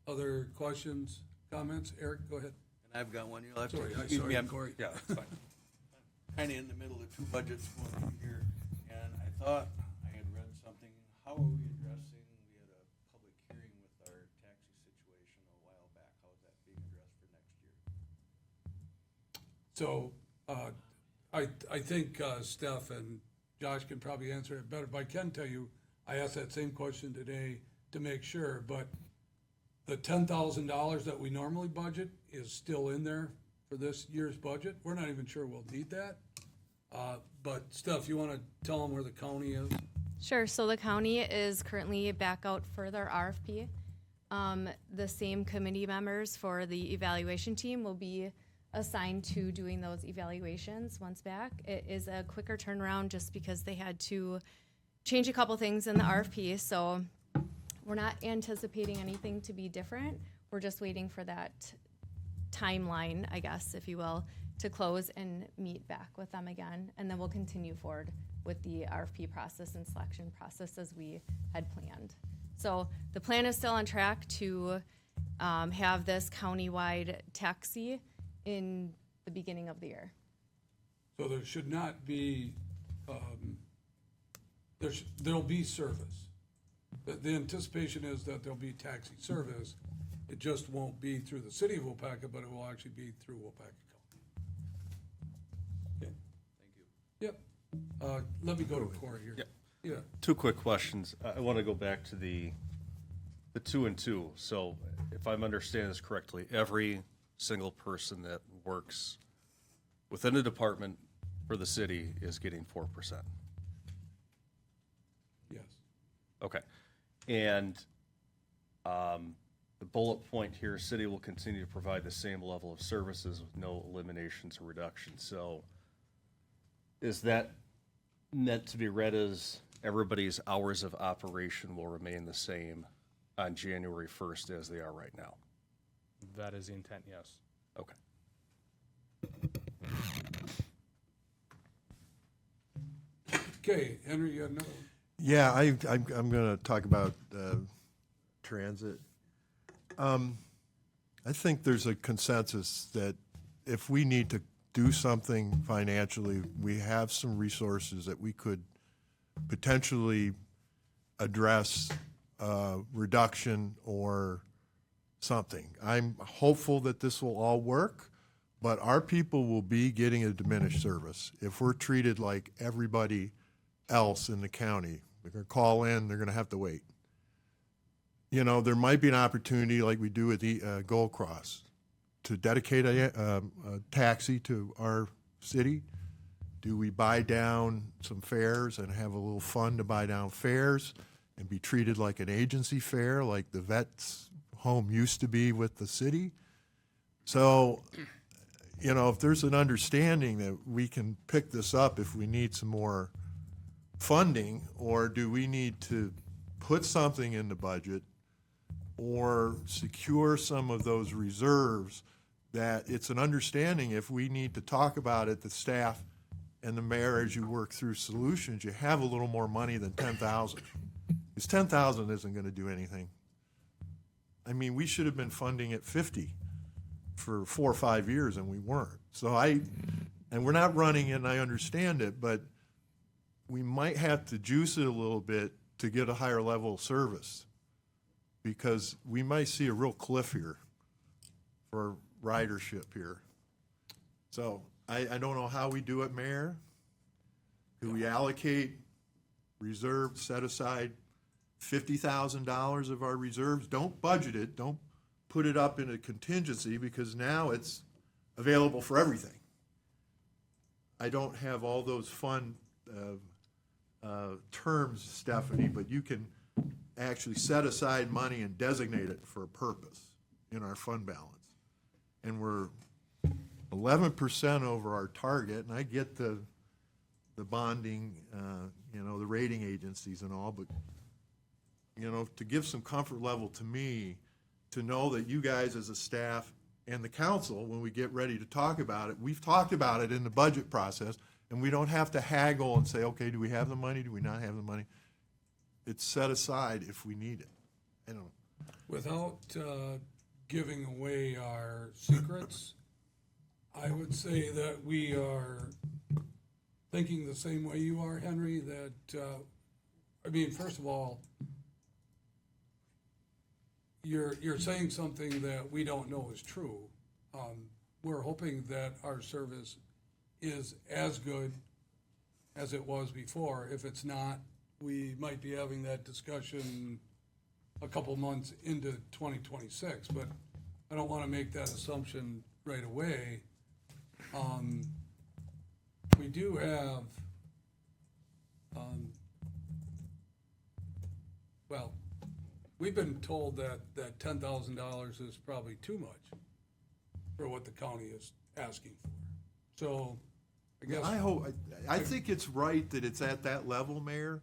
Other questions, comments? Eric, go ahead. And I've got one. You'll have to Sorry, excuse me. sorry, I'm Corey. Yeah, that's fine. Kind of in the middle of two budgets going on here, and I thought I had read something. How are we addressing? We had a public hearing with our taxi situation a while back. How is that being addressed for next year? So, I think Steph and Josh can probably answer it better, but I can tell you, I asked that same question today to make sure, but the $10,000 that we normally budget is still in there for this year's budget. We're not even sure we'll need that. But Steph, you want to tell them where the county is? Sure. So the county is currently back out for their RFP. The same committee members for the evaluation team will be assigned to doing those evaluations once back. It is a quicker turnaround just because they had to change a couple things in the RFP. So we're not anticipating anything to be different. We're just waiting for that timeline, I guess, if you will, to close and meet back with them again. And then we'll continue forward with the RFP process and selection process as we had planned. So the plan is still on track to have this countywide taxi in the beginning of the year. So there should not be, there'll be service. The anticipation is that there'll be taxi service. It just won't be through the city of Waupaca, but it will actually be through Waupaca County. Okay. Thank you. Yep. Let me go to Corey here. Yep. Yeah. Two quick questions. I want to go back to the 2 and 2. So if I'm understanding this correctly, every single person that works within a department for the city is getting 4%. Yes. Okay. And the bullet point here, city will continue to provide the same level of services with no eliminations or reductions. So is that meant to be read as everybody's hours of operation will remain the same on January 1st as they are right now? That is the intent, yes. Okay. Okay, Henry, you had another one? Yeah, I'm going to talk about transit. I think there's a consensus that if we need to do something financially, we have some resources that we could potentially address reduction or something. I'm hopeful that this will all work, but our people will be getting a diminished service if we're treated like everybody else in the county. They're going to call in, they're going to have to wait. You know, there might be an opportunity like we do with the Gold Cross to dedicate a taxi to our city. Do we buy down some fares and have a little fun to buy down fares and be treated like an agency fare like the vet's home used to be with the city? So, you know, if there's an understanding that we can pick this up if we need some more funding, or do we need to put something in the budget or secure some of those reserves that it's an understanding if we need to talk about it, the staff and the mayor, as you work through solutions, you have a little more money than 10,000. Because 10,000 isn't going to do anything. I mean, we should have been funding at 50 for 4 or 5 years, and we weren't. So and we're not running it, and I understand it, but we might have to juice it a little bit to get a higher level of service, because we might see a real cliff here for ridership here. So I don't know how we do it, Mayor. Do we allocate reserve, set aside $50,000 of our reserves. Don't budget it, don't put it up in a contingency, because now it's available for everything. I don't have all those fun terms, Stephanie, but you can actually set aside money and designate it for a purpose in our fund balance. And we're 11% over our target, and I get the bonding, the rating agencies and all, but, to give some comfort level to me, to know that you guys as a staff and the council, when we get ready to talk about it, we've talked about it in the budget process, and we don't have to haggle and say, okay, do we have the money, do we not have the money? It's set aside if we need it. I don't. Without giving away our secrets, I would say that we are thinking the same way you are, Henry, that, first of all, you're saying something that we don't know is true. We're hoping that our service is as good as it was before. If it's not, we might be having that discussion a couple months into 2026, but I don't want to make that assumption right away. We do have, we've been told that $10,000 is probably too much for what the county is asking for. So I guess. I think it's right that it's at that level, Mayor.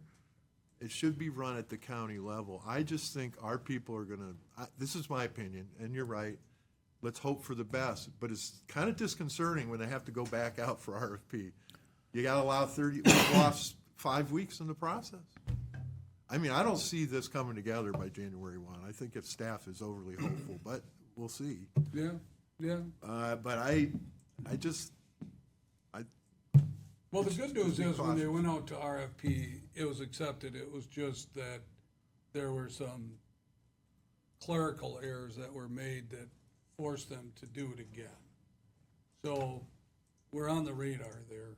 It should be run at the county level. I just think our people are gonna, this is my opinion, and you're right, let's hope for the best, but it's kind of disconcerting when they have to go back out for RFP. You gotta allow we lost 5 weeks in the process. I don't see this coming together by January 1. I think if staff is overly hopeful, but we'll see. Yeah. But Well, the good news is when they went out to RFP, it was accepted. It was just that there were some clerical errors that were made that forced them to do it again. So we're on the radar there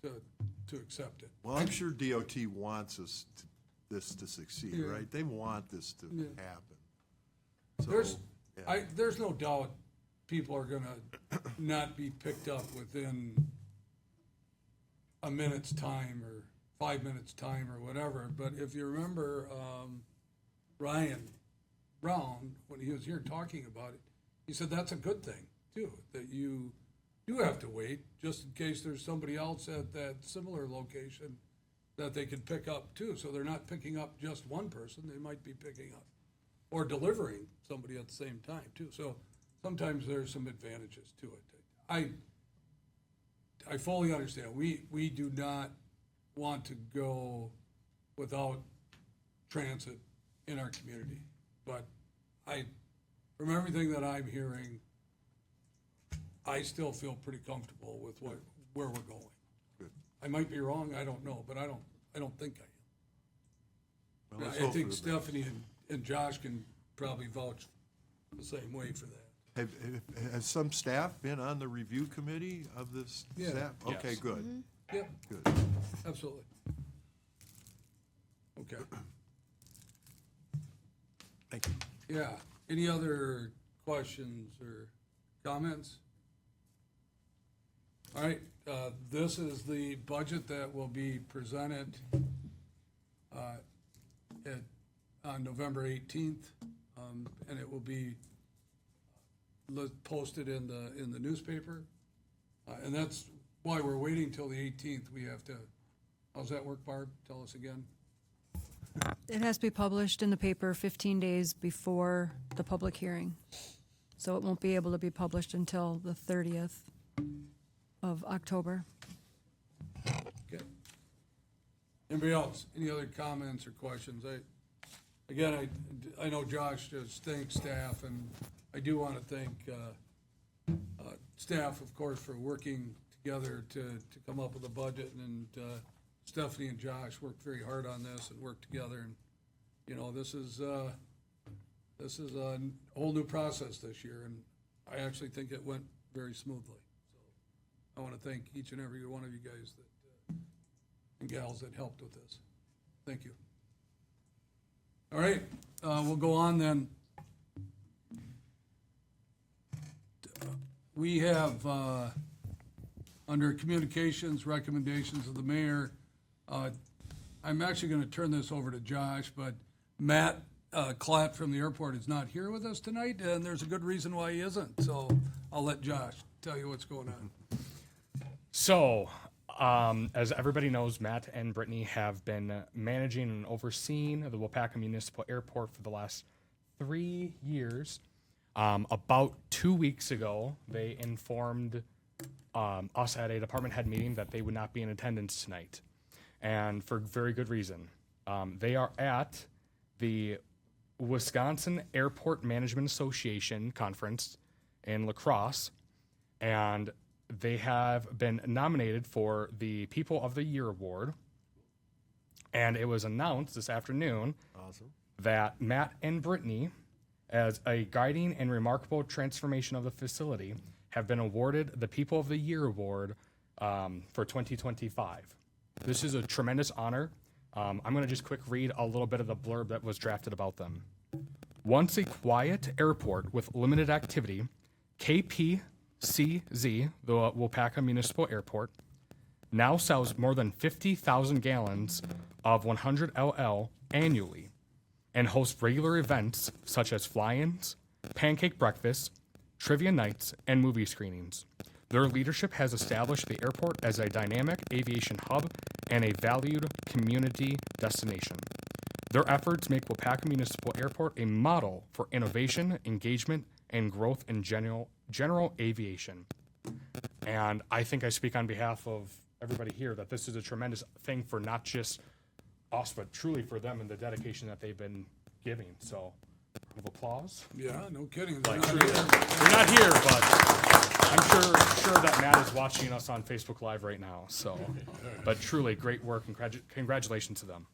to accept it. Well, I'm sure DOT wants this to succeed, Yeah. right? They want this to happen. So, there's no doubt people are gonna not be picked up within a minute's time or 5 minutes time or whatever. But if you remember, Ryan Brown, when he was here talking about it, he said that's a good thing too, that you do have to wait just in case there's somebody else at that similar location that they can pick up too. So they're not picking up just one person, they might be picking up or delivering somebody at the same time too. So sometimes there's some advantages to it. I fully understand. We do not want to go without transit in our community. But from everything that I'm hearing, I still feel pretty comfortable with where we're going. Good. I might be wrong, I don't know, but I don't think I am. Well, let's I hope think for the Stephanie and Josh can probably vouch the same way for that. Has some staff been on the review committee of this Yeah. staff? Okay, Yes. good. Yep, Good. absolutely. Okay. Thank you. Yeah, any other questions or comments? All right, this is the budget that will be presented on November 18th, and it will be posted in the newspaper. And that's why we're waiting till the 18th. We have to, how's that work, Barb? Tell us again. It has to be published in the paper 15 days before the public hearing. So it won't be able to be published until the 30th of October. Okay. Anybody else? Any other comments or questions? I know Josh just thanks staff, and I do want to thank staff, of course, for working together to come up with a budget, and Stephanie and Josh worked very hard on this and worked together, and this is a whole new process this year, and I actually think it went very smoothly. So I want to thank each and every one of you guys and gals that helped with this. Thank you. All right, we'll go on then. We have, under communications, recommendations of the mayor, I'm actually going to turn this over to Josh, but Matt Klatt from the airport is not here with us tonight, and there's a good reason why he isn't. So I'll let Josh tell you what's going on. So, as everybody knows, Matt and Brittany have been managing and overseeing the Waupaca Municipal Airport for the last 3 years. About 2 weeks ago, they informed us at a department head meeting that they would not be in attendance tonight, and for very good reason. They are at the Wisconsin Airport Management Association conference in La Crosse, and they have been nominated for the People of the Year award. And it was announced this afternoon that Matt and Brittany, as a guiding and remarkable transformation of the facility, have been awarded the People of the Year award for 2025. This is a tremendous honor. I'm going to just quick read a little bit of the blurb that was drafted about them. Once a quiet airport with limited activity, KPCZ, the Waupaca Municipal Airport, now sells more than 50,000 gallons of 100 LL annually and hosts regular events such as fly-ins, pancake breakfasts, trivia nights, and movie screenings. Their leadership has established the airport as a dynamic aviation hub and a valued community destination. Their efforts make Waupaca Municipal Airport a model for innovation, engagement, and growth in general aviation. And I think I speak on behalf of everybody here that this is a tremendous thing for not just us, but truly for them and the dedication that they've been giving. So, round of applause. Yeah, no kidding. Like, they're not here, but I'm sure that Matt is watching us on Facebook Live right now. So, but truly great work and congratulations to them.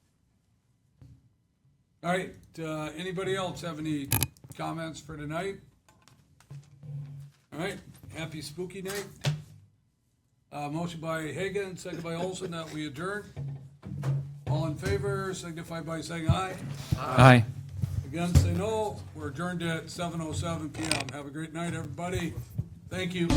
All right, anybody else have any comments for tonight? All right, happy spooky night. Motion by Hagan, second by Olson, that we adjourn. All in favor, signify by saying aye. Aye. Against, say no. We're adjourned at 7:07 p.m. Have a great night, everybody. Thank you.